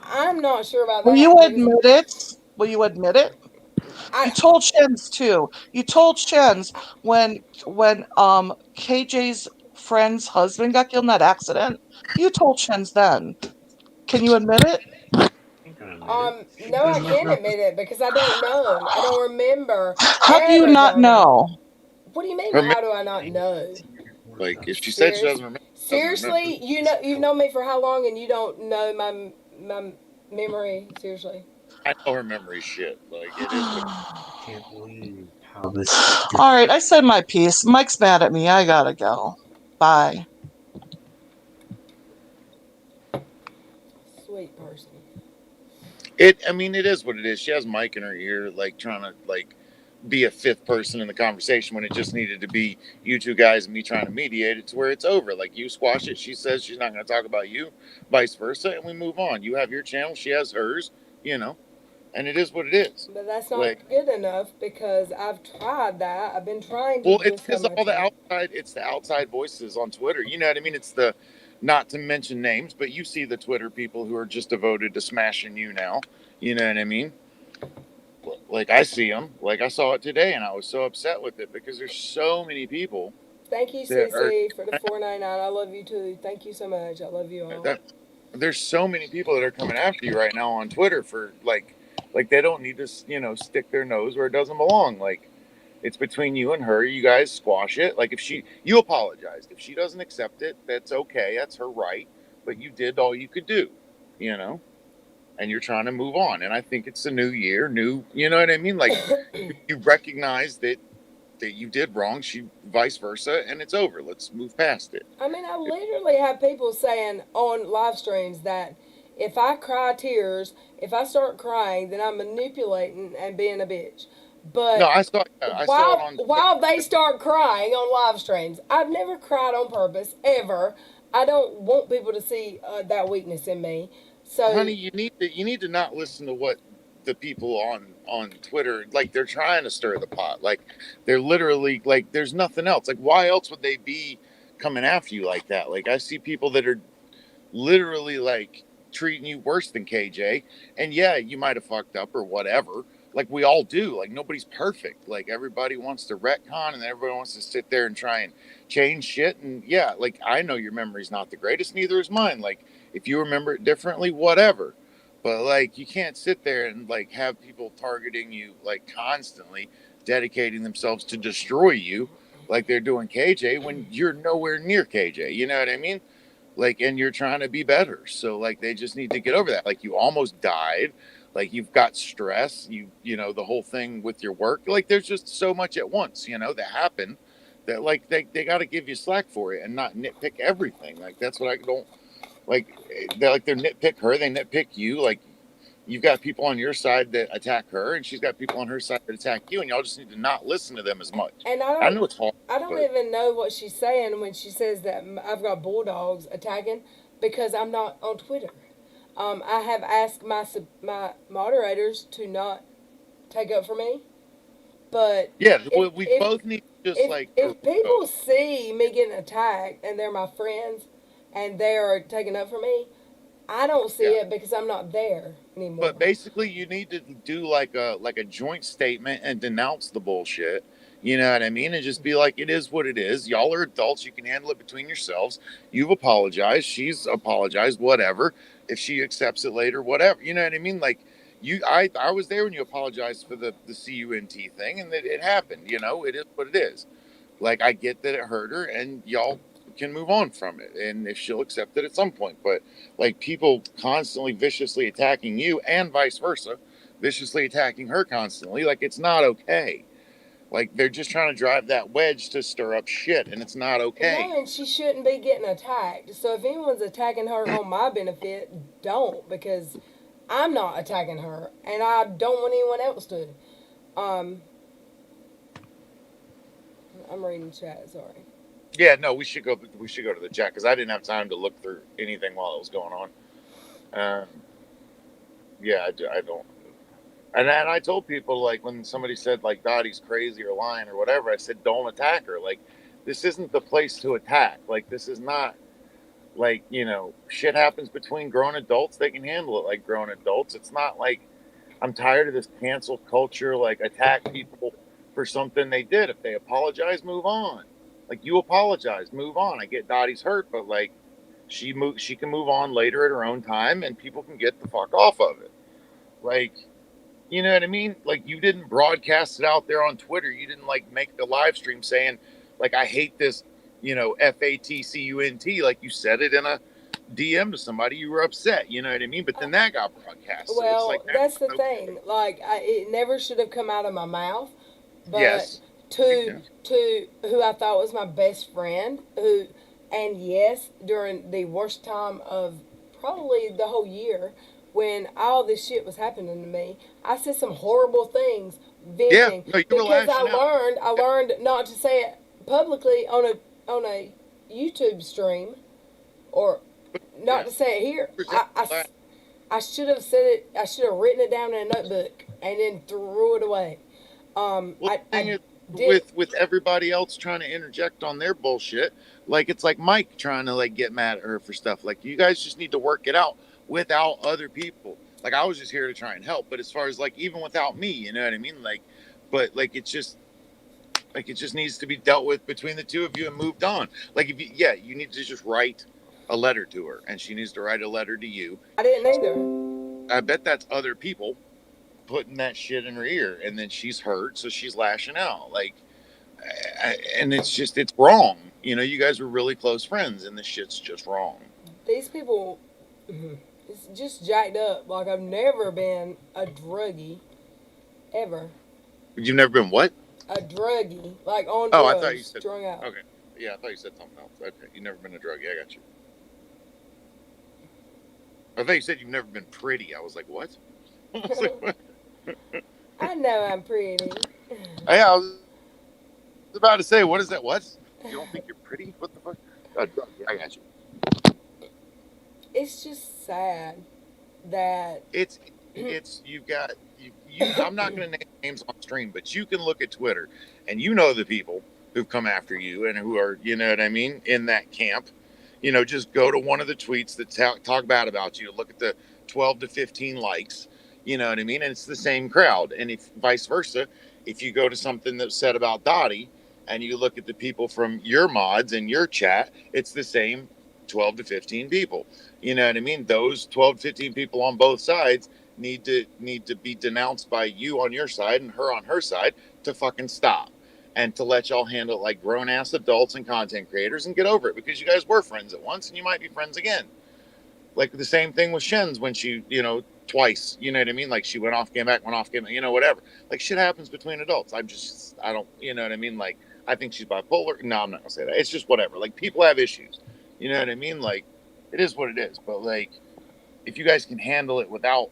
I'm not sure about Will you that because admit it? Will you admit it? You I told Shens too. You told Shens when KJ's friend's husband got killed in that accident. You told Shens then. Can you admit it? Ain't gonna admit it. She no, I does nothing can't else. admit it because I don't know. I don't remember How do you ever not going out. know? What do you mean? her How do I not Ain't know? worth like nothing. if she said she Serious? doesn't remember, she doesn't remember. Seriously, you've known me for how long and you don't know my memory? Seriously. I know her memory shit. Like it is what. Can't believe how this. All right, I said my piece. Mike's mad at me. I gotta go. Bye. Sweet person. I mean, it is what it is. She has Mike in her ear, like trying to like be a fifth person in the conversation when it just needed to be you two guys and me trying to mediate it to where it's over. Like you squash it. She says she's not going to talk about you, vice versa, and we move on. You have your channel. She has hers. You know, and it is what it is. But that's Like, not good enough because I've tried that. I've been trying to well, it's just have because my all the channel. outside. It's the outside voices on Twitter. You know what I mean? It's the not to mention names, but you see the Twitter people who are just devoted to smashing you now. You know what I mean? Like I see them. Like I saw it today, and I was so upset with it because there's so many people Thank you, that are CC, for the 4.99. I love you too. Thank you so much. I love you all. that there's so many people that are coming after you right now on Twitter for like they don't need to stick their nose where it doesn't belong. Like it's between you and her. You guys squash it. Like if you apologized. If she doesn't accept it, that's okay. That's her right. But you did all you could do. You know. And you're trying to move on. And I think it's a new year, you know what I mean? Like you recognize that you did wrong, she vice versa, and it's over. Let's move past it. I mean, I literally have people saying on live streams that if I cry tears, if I start crying, then I'm manipulating and being a bitch. No, But I saw it on while they start crying on live streams, I've never cried on purpose ever. I don't want people to see that weakness in me. So honey, you need to not listen to what the people on Twitter like they're trying to stir the pot. Like they're literally like there's nothing else. Like why else would they be coming after you like that? Like I see people that are literally like treating you worse than KJ. And yeah, you might have fucked up or whatever. Like we all do. Like nobody's perfect. Like everybody wants to retcon and everybody wants to sit there and try and change shit. And yeah, like I know your memory's not the greatest, neither is mine. Like if you remember it differently, whatever. But like you can't sit there and like have people targeting you like constantly, dedicating themselves to destroy you like they're doing KJ when you're nowhere near KJ. You know what I mean? Like and you're trying to be better, so like they just need to get over that. Like you almost died, like you've got stress, you know the whole thing with your work, like there's just so much at once that happened that like they got to give you slack for it and not nitpick everything. Like that's what I don't like. They're nitpick her, they nitpick you. Like you've got people on your side that attack her and she's got people on her side that attack you, and y'all just need to not listen to them as much. and I know it's hard, I don't but even know what she's saying when she says that I've got bulldogs attacking because I'm not on Twitter. I have asked my moderators to not take up for me, but yeah, if we if both need to just like if people see me getting attacked and they're my friends and they are taking up for me, I don't see yeah. it because I'm not there anymore. But basically, you need to do like a joint statement and denounce the bullshit. You know what I mean? And just be like, it is what it is. Y'all are adults. You can handle it between yourselves. You've apologized. She's apologized. Whatever. If she accepts it later, whatever. You know what I mean? Like I was there when you apologized for the CUNT thing, and it happened. You know, it is what it is. Like I get that it hurt her, and y'all can move on from it, and if she'll accept it at some point. But like people constantly viciously attacking you, and vice versa, viciously attacking her constantly, like it's not okay. Like, they're just trying to drive that wedge to stir up shit, and it's not okay. No, and she shouldn't be getting attacked. So if anyone's attacking her on my benefit, don't, because I'm not attacking her, and I don't want anyone else to. Um, I'm reading chat. Sorry. Yeah, no, we should go. We should go to the chat because I didn't have time to look through anything while it was going on. Yeah, I don't. And I told people, like, when somebody said like Dottie's crazy or lying or whatever, I said don't attack her. Like, this isn't the place to attack. Like, this is not, like, shit happens between grown adults. They can handle it like grown adults. It's not like I'm tired of this cancel culture. Like, attack people for something they did. If they apologize, move on. Like, you apologize, move on. I get Dottie's hurt, but like, she can move on later at her own time, and people can get the fuck off of it. Like, you know what I mean? Like, you didn't broadcast it out there on Twitter. You didn't like make the live stream saying like, I hate this, FATCUNT. Like, you said it in a DM to somebody. You were upset. You know what I mean? But then that got broadcast. So Well, it's like, that's the thing. Like, it never should have come out of my mouth. But yes. to who I thought was my best friend, and yes, during the worst time of probably the whole year, when all this shit was happening to me, I said some horrible things, venting, Yeah, no, you were because lashing out. I learned not to say it publicly on a YouTube stream, or not to say it here. I should have said it. I should have written it down in a notebook and then threw it away. Well, the thing is, with everybody else trying to interject on their bullshit, like, it's like Mike trying to like get mad at her for stuff. Like, you guys just need to work it out without other people. Like, I was just here to try and help, but as far as like even without me, you know what I mean? Like, but like, it just needs to be dealt with between the two of you and moved on. Like, if you need to just write a letter to her, and she needs to write a letter to you. I didn't either. I bet that's other people putting that shit in her ear, and then she's hurt, so she's lashing out. Like, and it's wrong. You guys were really close friends, and this shit's just wrong. These people, it's just jacked up. Like, I've never been a druggie, ever. You've never been what? A druggie, like on drugs. Oh, I thought you said strung out. Okay, yeah, I thought you said something else. Okay, you've never been a druggie. I got you. I thought you said you've never been pretty. I was like, what? I was like, what? I know I'm pretty. Yeah, I was about to say, what is that? What? You don't think you're pretty? What the fuck? Yeah, I got you. It's just sad that It's you've got you. I'm not going to name names on stream, but you can look at Twitter, and the people who've come after you and who are, you know what I mean, in that camp. Just go to one of the tweets that talk bad about you. Look at the 12 to 15 likes. You know what I mean? And it's the same crowd. And if vice versa, if you go to something that's said about Dottie and you look at the people from your mods and your chat, it's the same 12 to 15 people. You know what I mean? Those 12 to 15 people on both sides need to be denounced by you on your side and her on her side to fucking stop. And to let y'all handle it like grown ass adults and content creators and get over it, because you guys were friends at once and you might be friends again. Like the same thing with Shen's when she, twice, you know what I mean? Like, she went off, came back, whatever. Like, shit happens between adults. I don't, you know what I mean? Like, I think she's bipolar. No, I'm not gonna say that. It's just whatever. Like, people have issues. You know what I mean? Like, it is what it is. But like, if you guys can handle it without,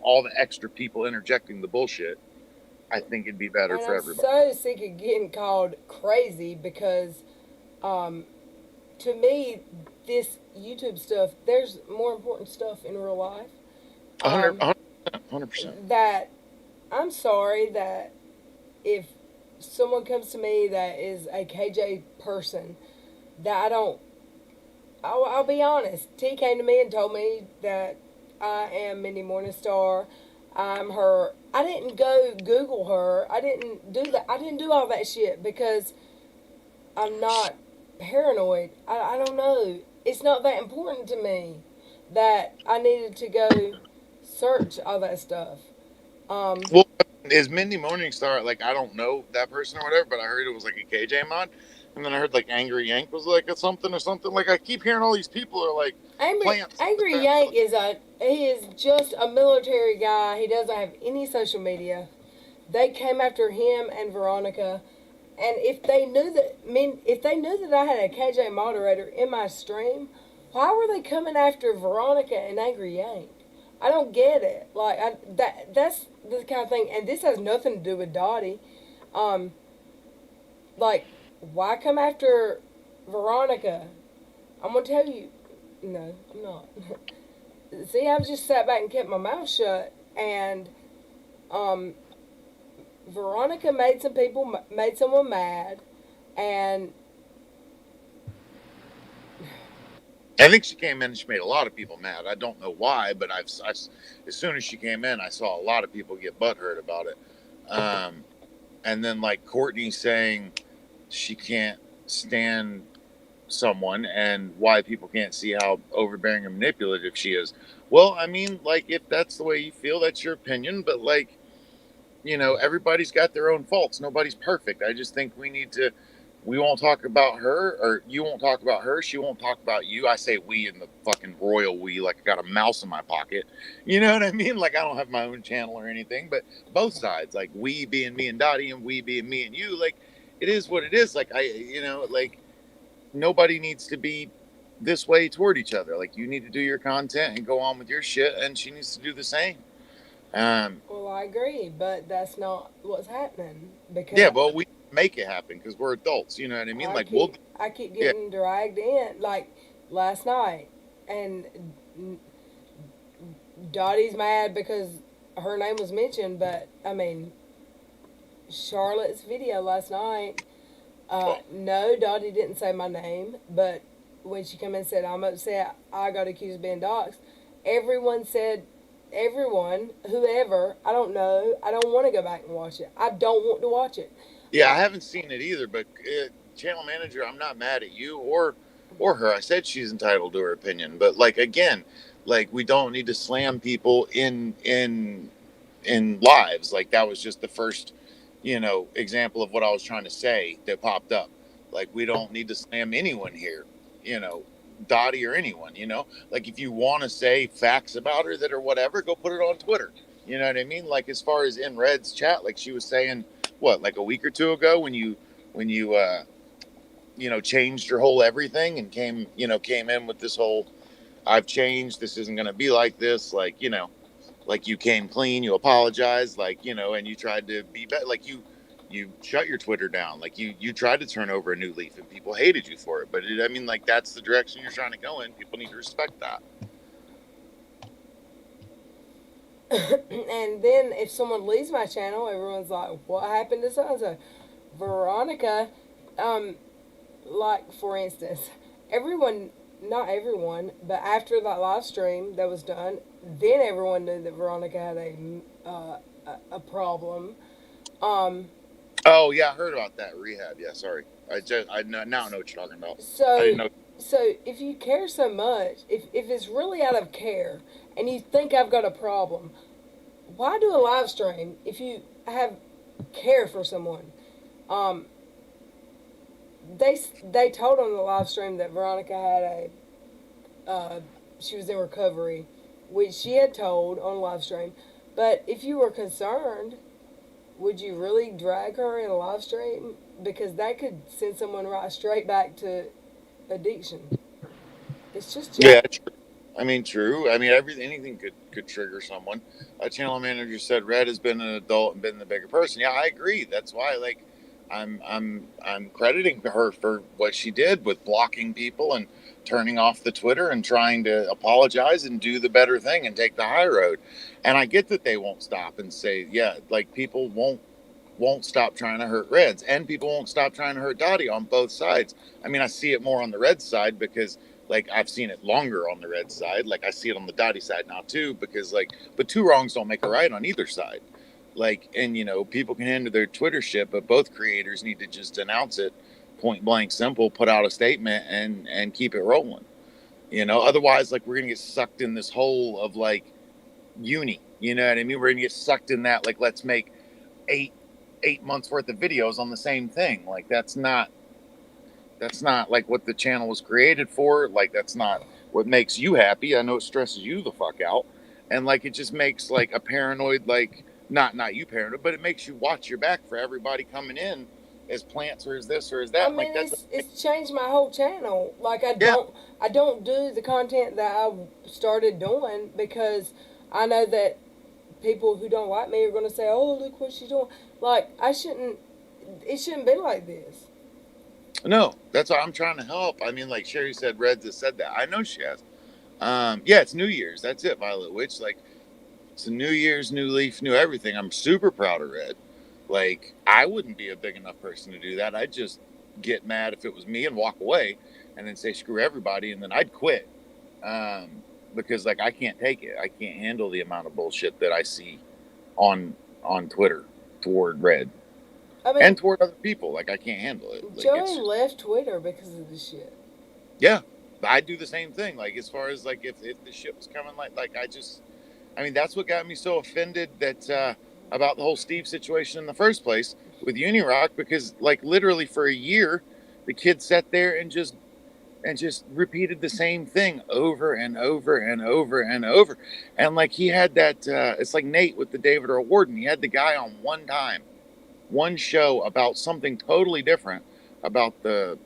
all the extra people interjecting the bullshit, I think it'd be better for everybody. I'm so sick of getting called crazy because, to me, this YouTube stuff, there's more important stuff in real life. 100%. That I'm sorry that if someone comes to me that is a KJ person, that I'll be honest. T came to me and told me that I am Mindy Morningstar. I'm her. I didn't go Google her. I didn't do that. I didn't do all that shit because I'm not paranoid. I don't know. It's not that important to me that I needed to go search all that stuff. Well, is Mindy Morningstar, like, I don't know that person or whatever, but I heard it was like a KJ mod. And then I heard like Angry Yank was like a something or something. Like, I keep hearing all these people are like Angry Yank is just a military guy. He doesn't have any social media. they came after him and Veronica. And if they knew that, if they knew that I had a KJ moderator in my stream, why were they coming after Veronica and Angry Yank? I don't get it. Like that's the kind of thing, and this has nothing to do with Dottie. Um, like, why come after Veronica? I'm gonna tell you, no, I'm not. See, I've just sat back and kept my mouth shut, and um, Veronica made someone mad, and I think she came in and she made a lot of people mad. I don't know why, but as soon as she came in, I saw a lot of people get butthurt about it. And then like Courtney saying she can't stand someone and why people can't see how overbearing and manipulative she is. Well, I mean, like if that's the way you feel, that's your opinion. But like, everybody's got their own faults. Nobody's perfect. I just think we won't talk about her, or you won't talk about her. She won't talk about you. I say we in the fucking royal we, like I got a mouse in my pocket. You know what I mean? Like I don't have my own channel or anything, but both sides, like we being me and Dottie and we being me and you, like it is what it is. Like like nobody needs to be this way toward each other. Like you need to do your content and go on with your shit, and she needs to do the same. well, I agree, but that's not what's happening because Yeah, well, we make it happen because we're adults. You know what I mean? Like I keep yeah, getting dragged in, like last night, and Dottie's mad because her name was mentioned, but I mean, Charlotte's video last night. No, Dottie didn't say my name, but when she came in and said I'm upset, I got accused of being doxxed. Everyone said, whoever, I don't know. I don't want to go back and watch it. I don't want to watch it. yeah. I haven't seen it either, but channel manager, I'm not mad at you or her. I said she's entitled to her opinion, but like again, like we don't need to slam people in lives. Like that was just the first, example of what I was trying to say that popped up. Like we don't need to slam anyone here, you know, Dottie or anyone, Like if you want to say facts about her that or whatever, go put it on Twitter. You know what I mean? Like as far as in Red's chat, like she was saying, what, like a week or two ago when you changed your whole everything and came in with this whole I've changed, this isn't going to be like this, like you came clean, you apologized, and you tried to be better, like you shut your Twitter down, like you tried to turn over a new leaf, and people hated you for it. But I mean, like that's the direction you're trying to go in. People need to respect that. And then if someone leaves my channel, everyone's like, "What happened to so and so?" Veronica, like for instance, everyone, not everyone, but after that live stream that was done, then everyone knew that Veronica had a problem. Um, Oh yeah, I heard about that rehab. Yeah, sorry. I now know what you're talking about. I didn't so know. if you care so much, if it's really out of care, and you think I've got a problem, why do a live stream if you have care for someone? Um, they told on the live stream that Veronica had she was in recovery, which she had told on live stream. But if you were concerned, would you really drag her in a live stream? Because that could send someone right straight back to addiction. It's just Yeah, true. I mean, true. I mean, anything could trigger someone. A channel manager said Red has been an adult and been the bigger person. Yeah, I agree. That's why, like, I'm crediting her for what she did with blocking people and turning off the Twitter and trying to apologize and do the better thing and take the high road. And I get that they won't stop and say, yeah, like people won't stop trying to hurt Reds, and people won't stop trying to hurt Dottie on both sides. I mean, I see it more on the Red side because like I've seen it longer on the Red side. Like I see it on the Dottie side now too, because like, but two wrongs don't make a right on either side. Like, and people can handle their Twitter shit, but both creators need to just announce it, point blank, simple, put out a statement and keep it rolling. Otherwise, like we're gonna get sucked in this hole of like uni. You know what I mean? We're gonna get sucked in that. Like, let's make eight months worth of videos on the same thing. Like that's not like what the channel was created for. Like that's not what makes you happy. I know it stresses you the fuck out, and like it just makes like a paranoid, like not you parent, but it makes you watch your back for everybody coming in as plants or as this or as that. I And like mean, that's it's changed my whole channel. Like yeah. I don't do the content that I started doing because I know that people who don't like me are going to say, "Oh, look what she's doing." Like I shouldn't. It shouldn't be like this. No, that's why I'm trying to help. I mean, like Sherry said, Reds has said that. I know she has. Yeah, it's New Year's. That's it, Violet Witch. Like it's a New Year's, new leaf, new everything. I'm super proud of Red. Like I wouldn't be a big enough person to do that. I'd just get mad if it was me and walk away, and then say screw everybody, and then I'd quit. Um, because like I can't take it. I can't handle the amount of bullshit that I see on on Twitter toward Red I and mean, toward other people. Like I can't handle it. Like Joey it's left Twitter because of this shit. yeah. I do the same thing. Like as far as like if the shit was coming, like I mean that's what got me so offended that about the whole Steve situation in the first place with Unirock because like literally for a year the kid sat there and just repeated the same thing over and over and over and over. And like he had that it's like Nate with the David Earl Warden. He had the guy on one time, one show about something totally different about the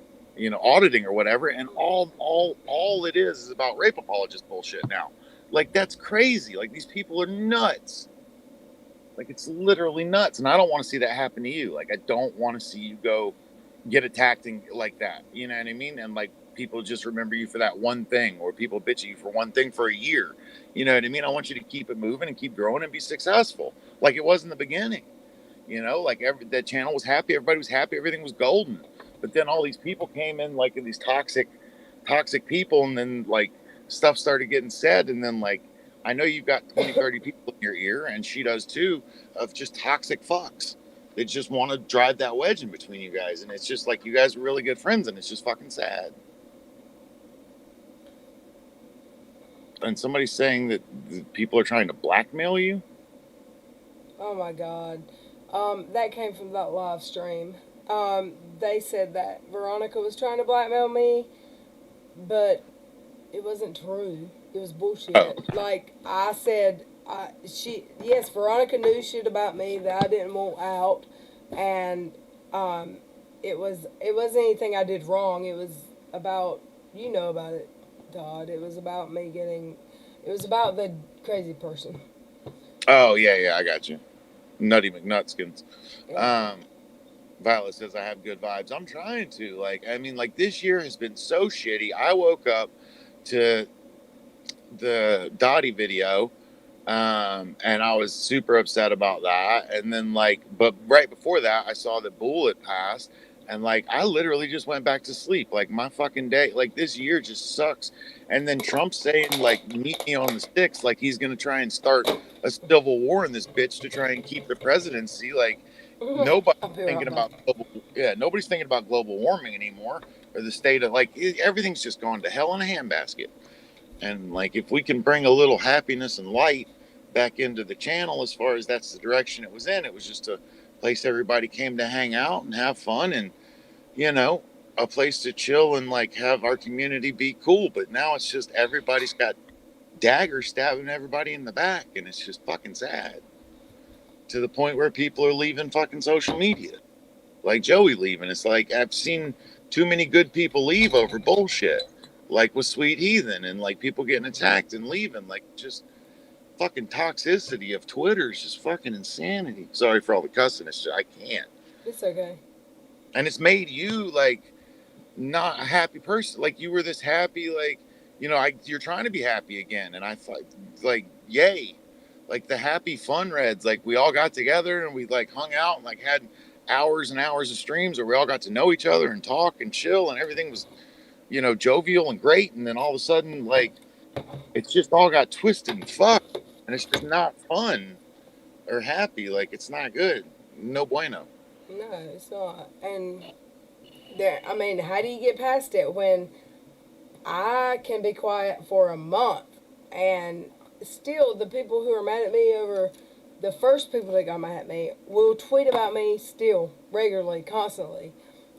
auditing or whatever, and all it is about rape apologist bullshit now. Like that's crazy. Like these people are nuts. Like it's literally nuts. And I don't want to see that happen to you. Like I don't want to see you go get attacked and like that. You know what I mean? And like people just remember you for that one thing, or people bitch at you for one thing for a year. You know what I mean? I want you to keep it moving and keep growing and be successful, like it was in the beginning. Like that channel was happy, everybody was happy, everything was golden. But then all these people came in, like these toxic people, and then like stuff started getting said, and then like I know you've got 20, 30 people in your ear, and she does too, of just toxic fucks. They just want to drive that wedge in between you guys, and it's just like you guys are really good friends, and it's just fucking sad. And somebody's saying that people are trying to blackmail you. Oh my god. That came from that live stream. They said that Veronica was trying to blackmail me, but it wasn't true. It was bullshit. Oh. Like I said, yes, Veronica knew shit about me that I didn't want out, and it wasn't anything I did wrong. It was about about it, Todd. It was about me getting. It was about the crazy person. Oh yeah, I got you. Nutty McNutskins. Yeah. Violet says I have good vibes. I'm trying to. Like, I mean, like this year has been so shitty. I woke up to the Dottie video, and I was super upset about that. And then but right before that, I saw that Bull had passed, and like I literally just went back to sleep. Like my fucking day, like this year just sucks. And then Trump saying like meet me on the sticks, like he's gonna try and start a civil war in this bitch to try and keep the presidency. Like nobody's I'll be thinking right back. about nobody's thinking about global warming anymore, or the state of everything's just gone to hell in a handbasket. And like if we can bring a little happiness and light back into the channel, as far as that's the direction it was in, it was just a place everybody came to hang out and have fun, and a place to chill and like have our community be cool. But now it's just everybody's got daggers stabbing everybody in the back, and it's just fucking sad, to the point where people are leaving fucking social media, like Joey leaving. It's like I've seen too many good people leave over bullshit, like with Sweet Heathen, and like people getting attacked and leaving. Like just fucking toxicity of Twitter is just fucking insanity. Sorry for all the cussing. I can't. It's okay. And it's made you like not a happy person. Like you were this happy, like you're trying to be happy again. And I thought, like, yay, like the happy fun Reds. Like we all got together and we like hung out and like had hours and hours of streams where we all got to know each other and talk and chill, and everything was jovial and great. And then all of a sudden, like it's just all got twisted and fucked, and it's just not fun or happy. Like it's not good. No bueno. No, it's not. And I mean, how do you get past it when I can be quiet for a month and still the people who are mad at me over the first people that got mad at me will tweet about me still regularly, constantly.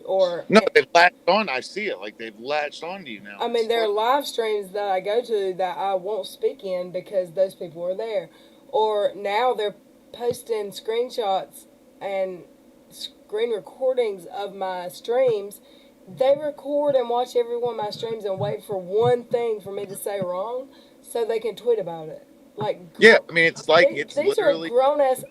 No, they've latched on. I see it. Like they've latched on to you now. I mean, there are live streams that I go to that I won't speak in because those people are there. Or now they're posting screenshots and screen recordings of my streams. They record and watch every one of my streams and wait for one thing for me to say wrong so they can tweet about it. Like, Yeah, I mean, it's like it's these are literally. grown ass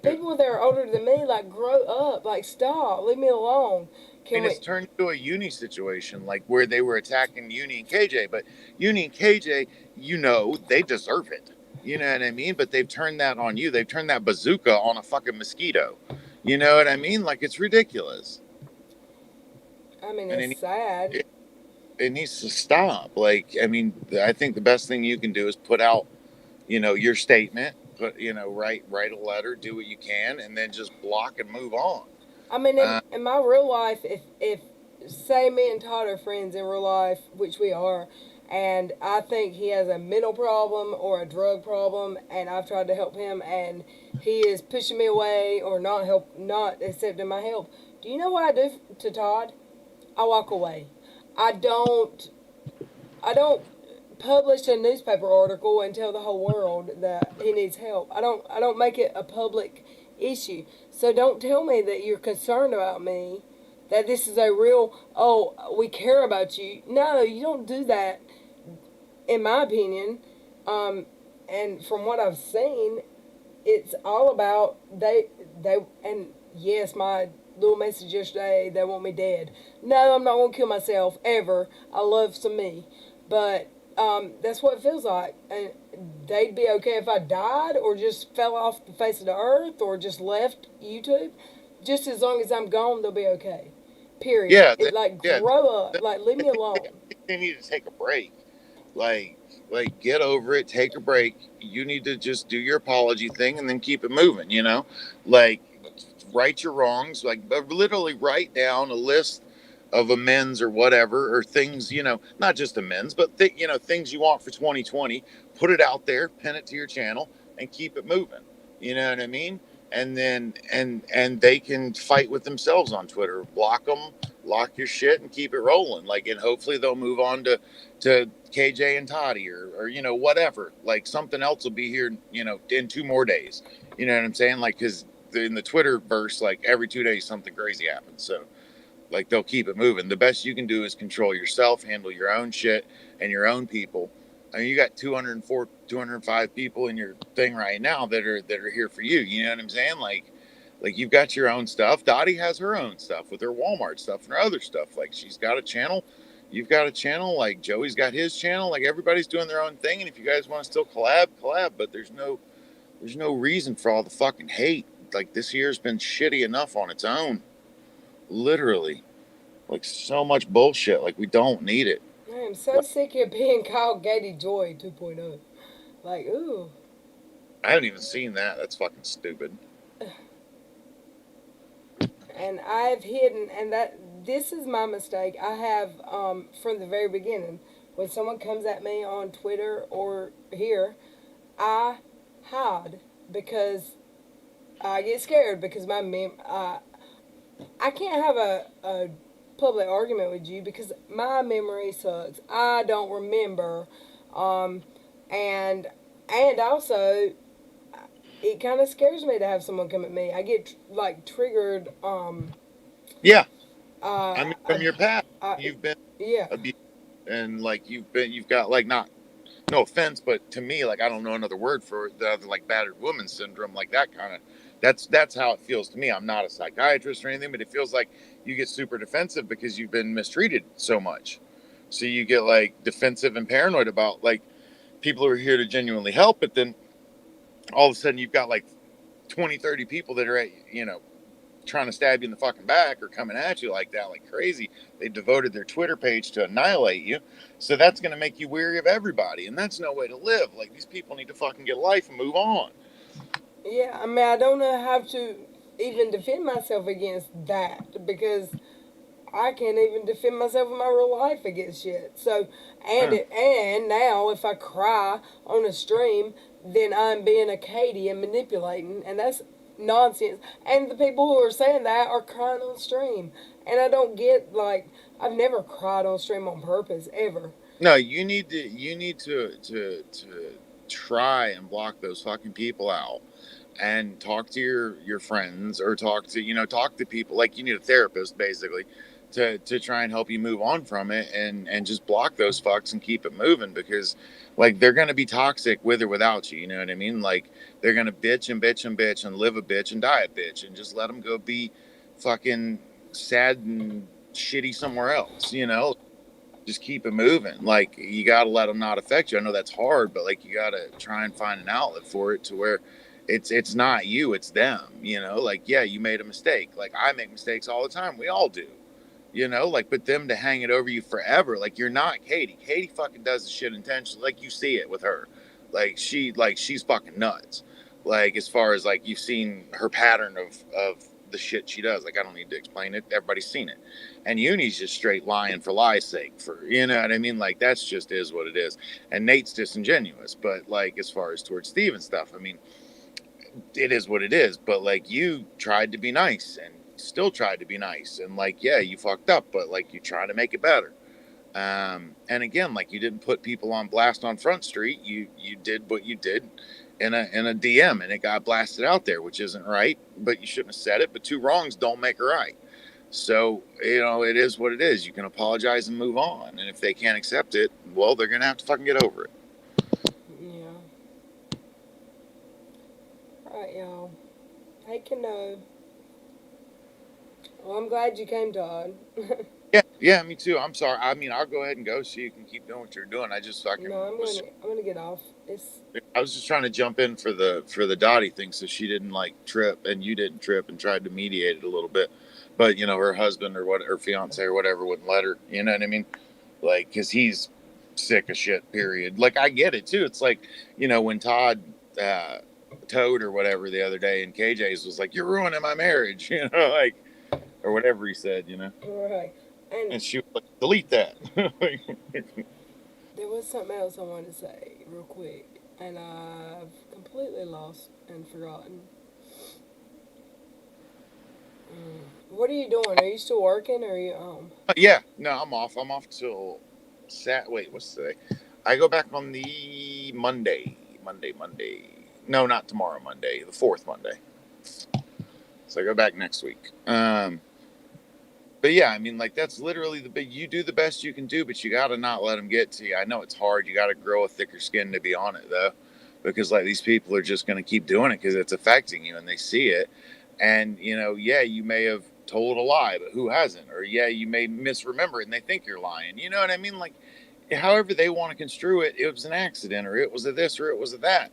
people that are older than me. Like, grow up. Like, stop. Leave me alone. I Can mean, we? it's turned into a Uni situation, like where they were attacking Uni and KJ, but Uni and KJ, they deserve it. You know what I mean? But they've turned that on you. They've turned that bazooka on a fucking mosquito. You know what I mean? Like it's ridiculous, I mean, and it's sad. it needs to stop. Like, I mean, I think the best thing you can do is put out, your statement. Put, write a letter, do what you can, and then just block and move on. I mean, Uh, in my real life, if say me and Todd are friends in real life, which we are, and I think he has a mental problem or a drug problem, and I've tried to help him, and he is pushing me away or not accepting my help. Do you know what I do to Todd? I walk away. I don't. I don't publish a newspaper article and tell the whole world that he needs help. I don't make it a public issue. So don't tell me that you're concerned about me, that this is a real, oh, we care about you. No, you don't do that, in my opinion. Um, and from what I've seen, it's all about and yes, my little message yesterday, they want me dead. No, I'm not gonna kill myself ever. I love some me, but that's what it feels like. And they'd be okay if I died or just fell off the face of the earth or just left YouTube. Just as long as I'm gone, they'll be okay. Period. yeah, It, like, yeah. grow up. Like, leave I me think alone. they need to take a break. Like, get over it, take a break. You need to just do your apology thing and then keep it moving. Like right your wrongs. Like literally write down a list of amends or whatever or things. Not just amends, but things you want for 2020. Put it out there, pin it to your channel, and keep it moving. You know what I mean? And then and they can fight with themselves on Twitter. Block them, lock your shit, and keep it rolling. Like, and hopefully they'll move on to KJ and Dottie or whatever. Like something else will be here, in 2 more days. You know what I'm saying? Like, because in the Twitter verse, like every 2 days something crazy happens. So like they'll keep it moving. The best you can do is control yourself, handle your own shit and your own people. I mean, you got 204, 205 people in your thing right now that are here for you. You know what I'm saying? Like you've got your own stuff. Dottie has her own stuff with her Walmart stuff and her other stuff. Like she's got a channel. You've got a channel. Like Joey's got his channel. Like everybody's doing their own thing. And if you guys want to still collab. But there's no reason for all the fucking hate. Like this year's been shitty enough on its own. Literally. Like so much bullshit. Like we don't need it. I am so sick of being called Katie Joy 2.0. Like, ooh. I haven't even seen that. That's fucking stupid. And I've hidden, and that this is my mistake. I have from the very beginning, when someone comes at me on Twitter or here, I hide because I get scared because I can't have a public argument with you because my memory sucks. I don't remember, um, and also it kind of scares me to have someone come at me. I get like triggered. Yeah. Uh, I mean, from your past, I, you've been yeah, abused, and like you've got like not, no offense, but to me, like I don't know another word for it, the other like battered woman syndrome, like that kind of. That's how it feels to me. I'm not a psychiatrist or anything, but it feels like you get super defensive because you've been mistreated so much. So you get like defensive and paranoid about like people who are here to genuinely help, but then all of a sudden you've got like 20, 30 people that are at, trying to stab you in the fucking back or coming at you like that, like crazy. They devoted their Twitter page to annihilate you. So that's going to make you weary of everybody. And that's no way to live. Like these people need to fucking get life and move on. yeah. I mean, I don't know how to even defend myself against that because I can't even defend myself in my real life against shit. So, and now if I cry on a stream, then I'm being a Katie and manipulating, and that's nonsense. And the people who are saying that are crying on stream, and I don't get like I've never cried on stream on purpose ever. No, you need to try and block those fucking people out. and talk to your friends, or talk to people. Like, you need a therapist basically to try and help you move on from it, and just block those fucks and keep it moving, because like they're going to be toxic with or without you. You know what I mean? Like, they're going to bitch and bitch and bitch and live a bitch and die a bitch, and just let them go be fucking sad and shitty somewhere else. Just keep it moving. Like, you got to let them not affect you. I know that's hard, but like, you got to try and find an outlet for it, to where it's not you, it's them. Like, yeah, you made a mistake. Like, I make mistakes all the time. We all do. Like, but them to hang it over you forever. Like, you're not Katie. Katie fucking does the shit intentionally. Like, you see it with her. She's fucking nuts. Like, as far as like, you've seen her pattern of the shit she does. Like, I don't need to explain it. Everybody's seen it. And Uni's just straight lying for lie's sake. For, you know what I mean? Like, that's just is what it is. And Nate's disingenuous. But like, as far as towards Steve and stuff, I mean, it is what it is. But like, you tried to be nice and still tried to be nice, and like, yeah, you fucked up, but like, you try to make it better. And again, like, you didn't put people on blast on Front Street. You did what you did in a DM, and it got blasted out there, which isn't right. But you shouldn't have said it. But two wrongs don't make a right. So, it is what it is. You can apologize and move on. And if they can't accept it, well, they're gonna have to fucking get over it. Yeah. Right, y'all. Hey, Kano. Well, I'm glad you came, Todd. Yeah, me too. I'm sorry. I mean, I'll go ahead and go so you can keep doing what you're doing. I just fucking No, I'm was. gonna get off. I was just trying to jump in for the Dottie thing, so she didn't like trip and you didn't trip, and tried to mediate it a little bit, but her husband, or what, her fiance or whatever, wouldn't let her. You know what I mean? Like, because he's sick of shit. Period. Like, I get it too. It's like, when Todd Toad or whatever the other day in KJ's was like, "You're ruining my marriage," like, or whatever he said. Right. And she was like, "Delete that." There was something else I wanted to say real quick, and I've completely lost and forgotten. What are you doing? Are you still working, or are you home? Yeah, no, I'm off. I'm off till Wait, what's today? I go back on the Monday. Monday. No, not tomorrow. Monday, the fourth Monday. So I go back next week. But yeah, I mean, like, that's literally the big. You do the best you can do, but you got to not let them get to you. I know it's hard. You got to grow a thicker skin to be on it, though, because like, these people are just going to keep doing it because it's affecting you and they see it. And yeah, you may have told a lie, but who hasn't? Or yeah, you may misremember it and they think you're lying. You know what I mean? Like, however they want to construe it, it was an accident, or it was a this, or it was a that.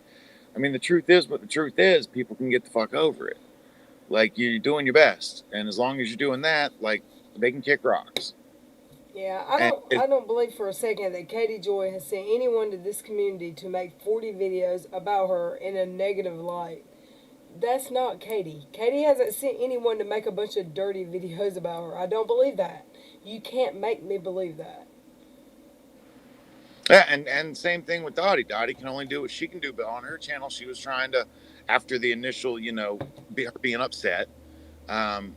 I mean, the truth is what the truth is. People can get the fuck over it. Like, you're doing your best, and as long as you're doing that, like, they can kick rocks. Yeah, And I don't believe for a second that Katie Joy has sent anyone to this community to make 40 videos about her in a negative light. That's not Katie. Katie hasn't sent anyone to make a bunch of dirty videos about her. I don't believe that. You can't make me believe that. yeah, and same thing with Dottie. Dottie can only do what she can do, but on her channel, she was trying to, after the initial, her being upset, um,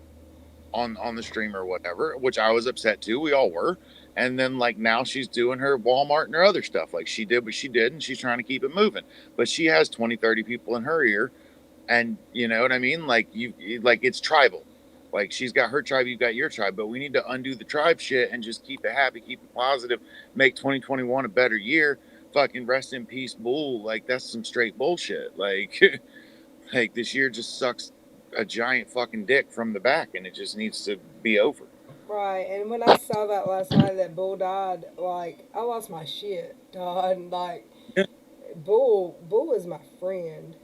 on the stream or whatever, which I was upset too. We all were. And then, like, now she's doing her Walmart and her other stuff. Like, she did what she did, and she's trying to keep it moving. But she has 20, 30 people in her ear, and you know what I mean? Like, like, it's tribal. Like, she's got her tribe, you've got your tribe, but we need to undo the tribe shit and just keep it happy, keep it positive, make 2021 a better year. Fucking rest in peace, bull. Like, that's some straight bullshit. Like, like, this year just sucks a giant fucking dick from the back, and it just needs to be over. Right, and when I saw that last night that Bull died, like, I lost my shit, Todd. Like, Yeah. Bull is my friend.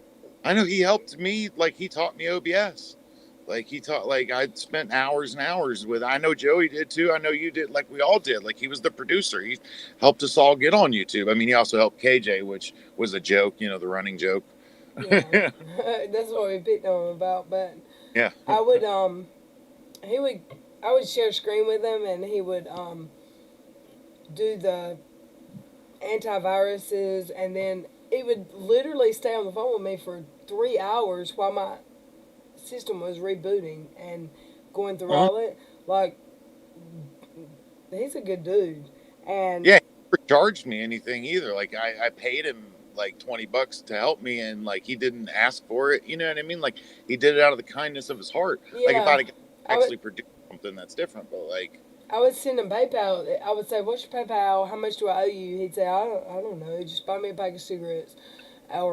I know he helped me. Like, he taught me OBS. Like, he taught, like, I spent hours and hours with. I know Joey did too. I know you did. Like, we all did. Like, he was the producer. He helped us all get on YouTube. I mean, he also helped KJ, which was a joke. The running joke. Yeah, that's what we picked on him about. But Yeah. I would he would I would share screen with him, and he would do the antiviruses, and then he would literally stay on the phone with me for 3 hours while my system was rebooting and going through all it. Like, he's a good dude, and Yeah, he never charged me anything either. Like, I paid him like $20 to help me, and like he didn't ask for it. You know what I mean? Like he did it out of the kindness of his heart. Like if Yeah, I'd I would. actually produced something, that's different. But like, I would send him PayPal. I would say, "What's your PayPal? How much do I owe you?" He'd say, I don't know. Just buy me a pack of cigarettes,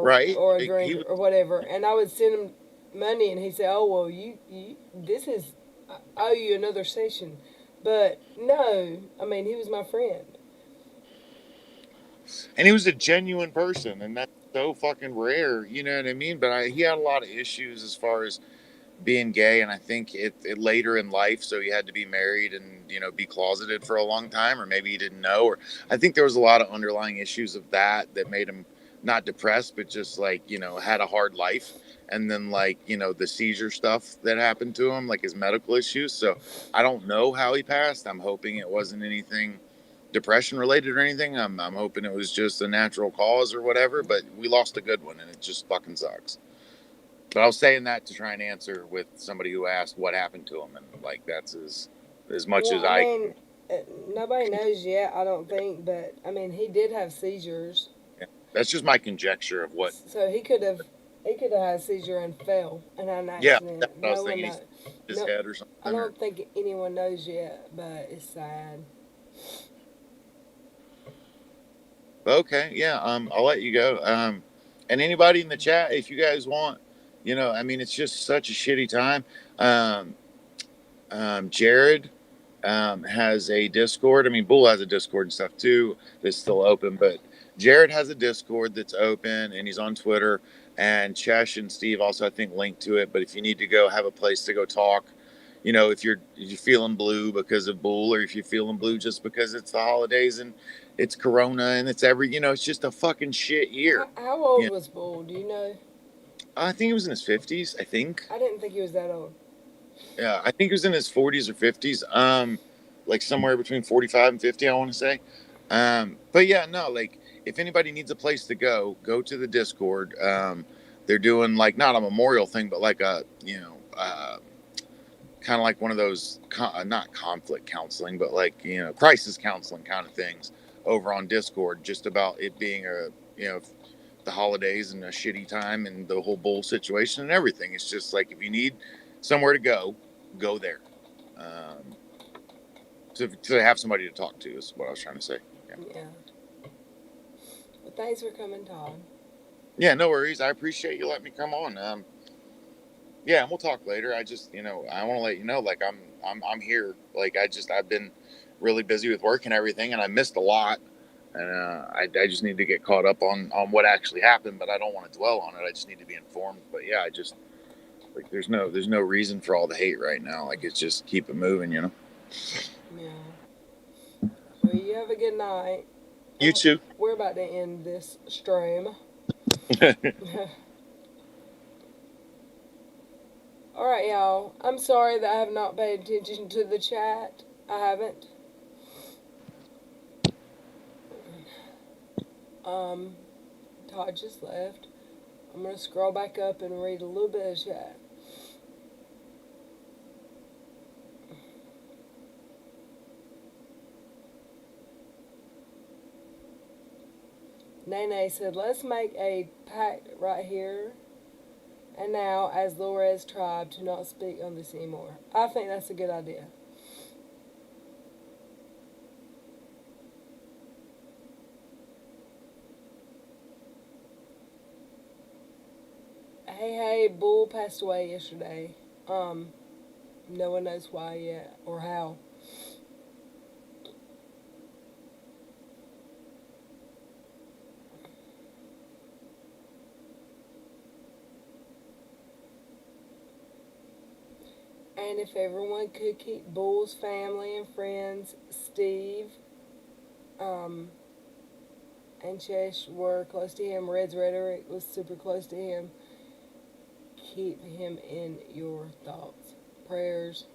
right? or a Like, drink he was, or whatever." And I would send him money, and he'd say, "Oh well, you this is I owe you another session." But no, I mean he was my friend. and he was a genuine person, and that's so fucking rare. You know what I mean? But he had a lot of issues as far as being gay, and I think it later in life, so he had to be married and be closeted for a long time, or maybe he didn't know, or I think there was a lot of underlying issues of that made him not depressed, but just like had a hard life. And then like the seizure stuff that happened to him, like his medical issues. So I don't know how he passed. I'm hoping it wasn't anything depression related or anything. I'm hoping it was just a natural cause or whatever, but we lost a good one and it just fucking sucks. But I was saying that to try and answer with somebody who asked what happened to him, and like that's as much Yeah, as I I. mean nobody knows yet. I don't think, but I mean he did have seizures, Yeah, that's just my conjecture of what. so he could have had a seizure and fell and had an Yeah, that's accident. what I was No one thinking. knows. His No, head or I something, or don't think anyone knows yet, but it's sad. okay, yeah. I'll let you go. And anybody in the chat, if you guys want, I mean, it's just such a shitty time. Um, Jared has a Discord. I mean, Bull has a Discord and stuff too that's still open, but Jared has a Discord that's open and he's on Twitter. And Chesh and Steve also, I think, linked to it. But if you need to go have a place to go talk, if you're feeling blue because of Bull, or if you're feeling blue just because it's the holidays and it's Corona and it's just a fucking shit year. How old Yeah, was Bull? Do you know? I think he was in his 50s. I think. I didn't think he was that old. Yeah, I think he was in his 40s or 50s. Like somewhere between 45 and 50, I want to say. But yeah, no, like if anybody needs a place to go to the Discord. They're doing like not a memorial thing, but like kind of like one of those not conflict counseling, but like crisis counseling kind of things over on Discord, just about it being the holidays and a shitty time and the whole bull situation and everything. It's just like if you need somewhere to go there. Um, to have somebody to talk to is what I was trying to say. Yeah. Yeah. Well, thanks for coming, Todd. Yeah, no worries. I appreciate you letting me come on. Yeah, and we'll talk later. I just, I want to let you know, like I'm here. Like I've been really busy with work and everything, and I missed a lot. And I just need to get caught up on what actually happened, but I don't want to dwell on it. I just need to be informed. But yeah, I just like there's no reason for all the hate right now. Like it's just keep it moving. Yeah. Well, you have a good night. You too. We're about to end this stream. Alright, y'all. I'm sorry that I have not paid attention to the chat. I haven't. Todd just left. I'm going to scroll back up and read a little bit of chat. Nene said, let's make a pact right here and now as Lorez tribe to not speak on this anymore. I think that's a good idea. Hey, Bull passed away yesterday. No one knows why yet or how. And if everyone could keep Bull's family and friends, Steve, and Chesh were close to him. Red's rhetoric was super close to him. Keep him in your thoughts, prayers.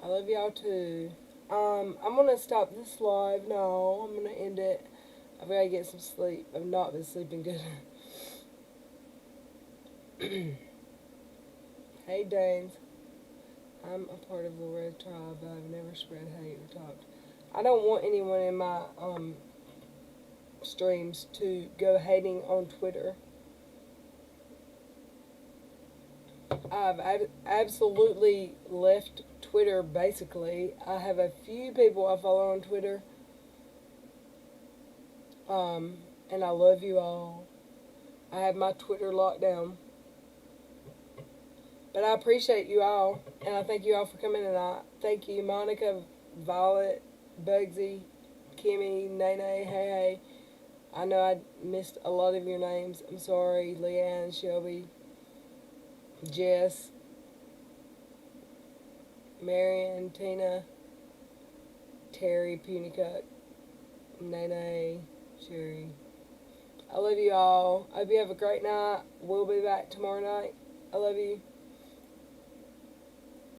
I love y'all too. I'm gonna stop this live now. I'm gonna end it. I've gotta get some sleep. I've not been sleeping good. Hey Hey, Danes. I'm a part of the Red Tribe, but I've never spread hate or talked. I don't want anyone in my streams to go hating on Twitter. I've absolutely left Twitter, basically. I have a few people I follow on Twitter. And I love you all. I have my Twitter locked down. But I appreciate you all, and I thank you all for coming tonight. Thank you, Monica, Violet, Bugsy, Kimmy, Nene, hey, hey. I know I missed a lot of your names. I'm sorry, Leanne, Shelby, Jess, Marion, Tina, Terry, Punycut, Nene, Sherry. I love you all. I hope you have a great night. We'll be back tomorrow night. I love you.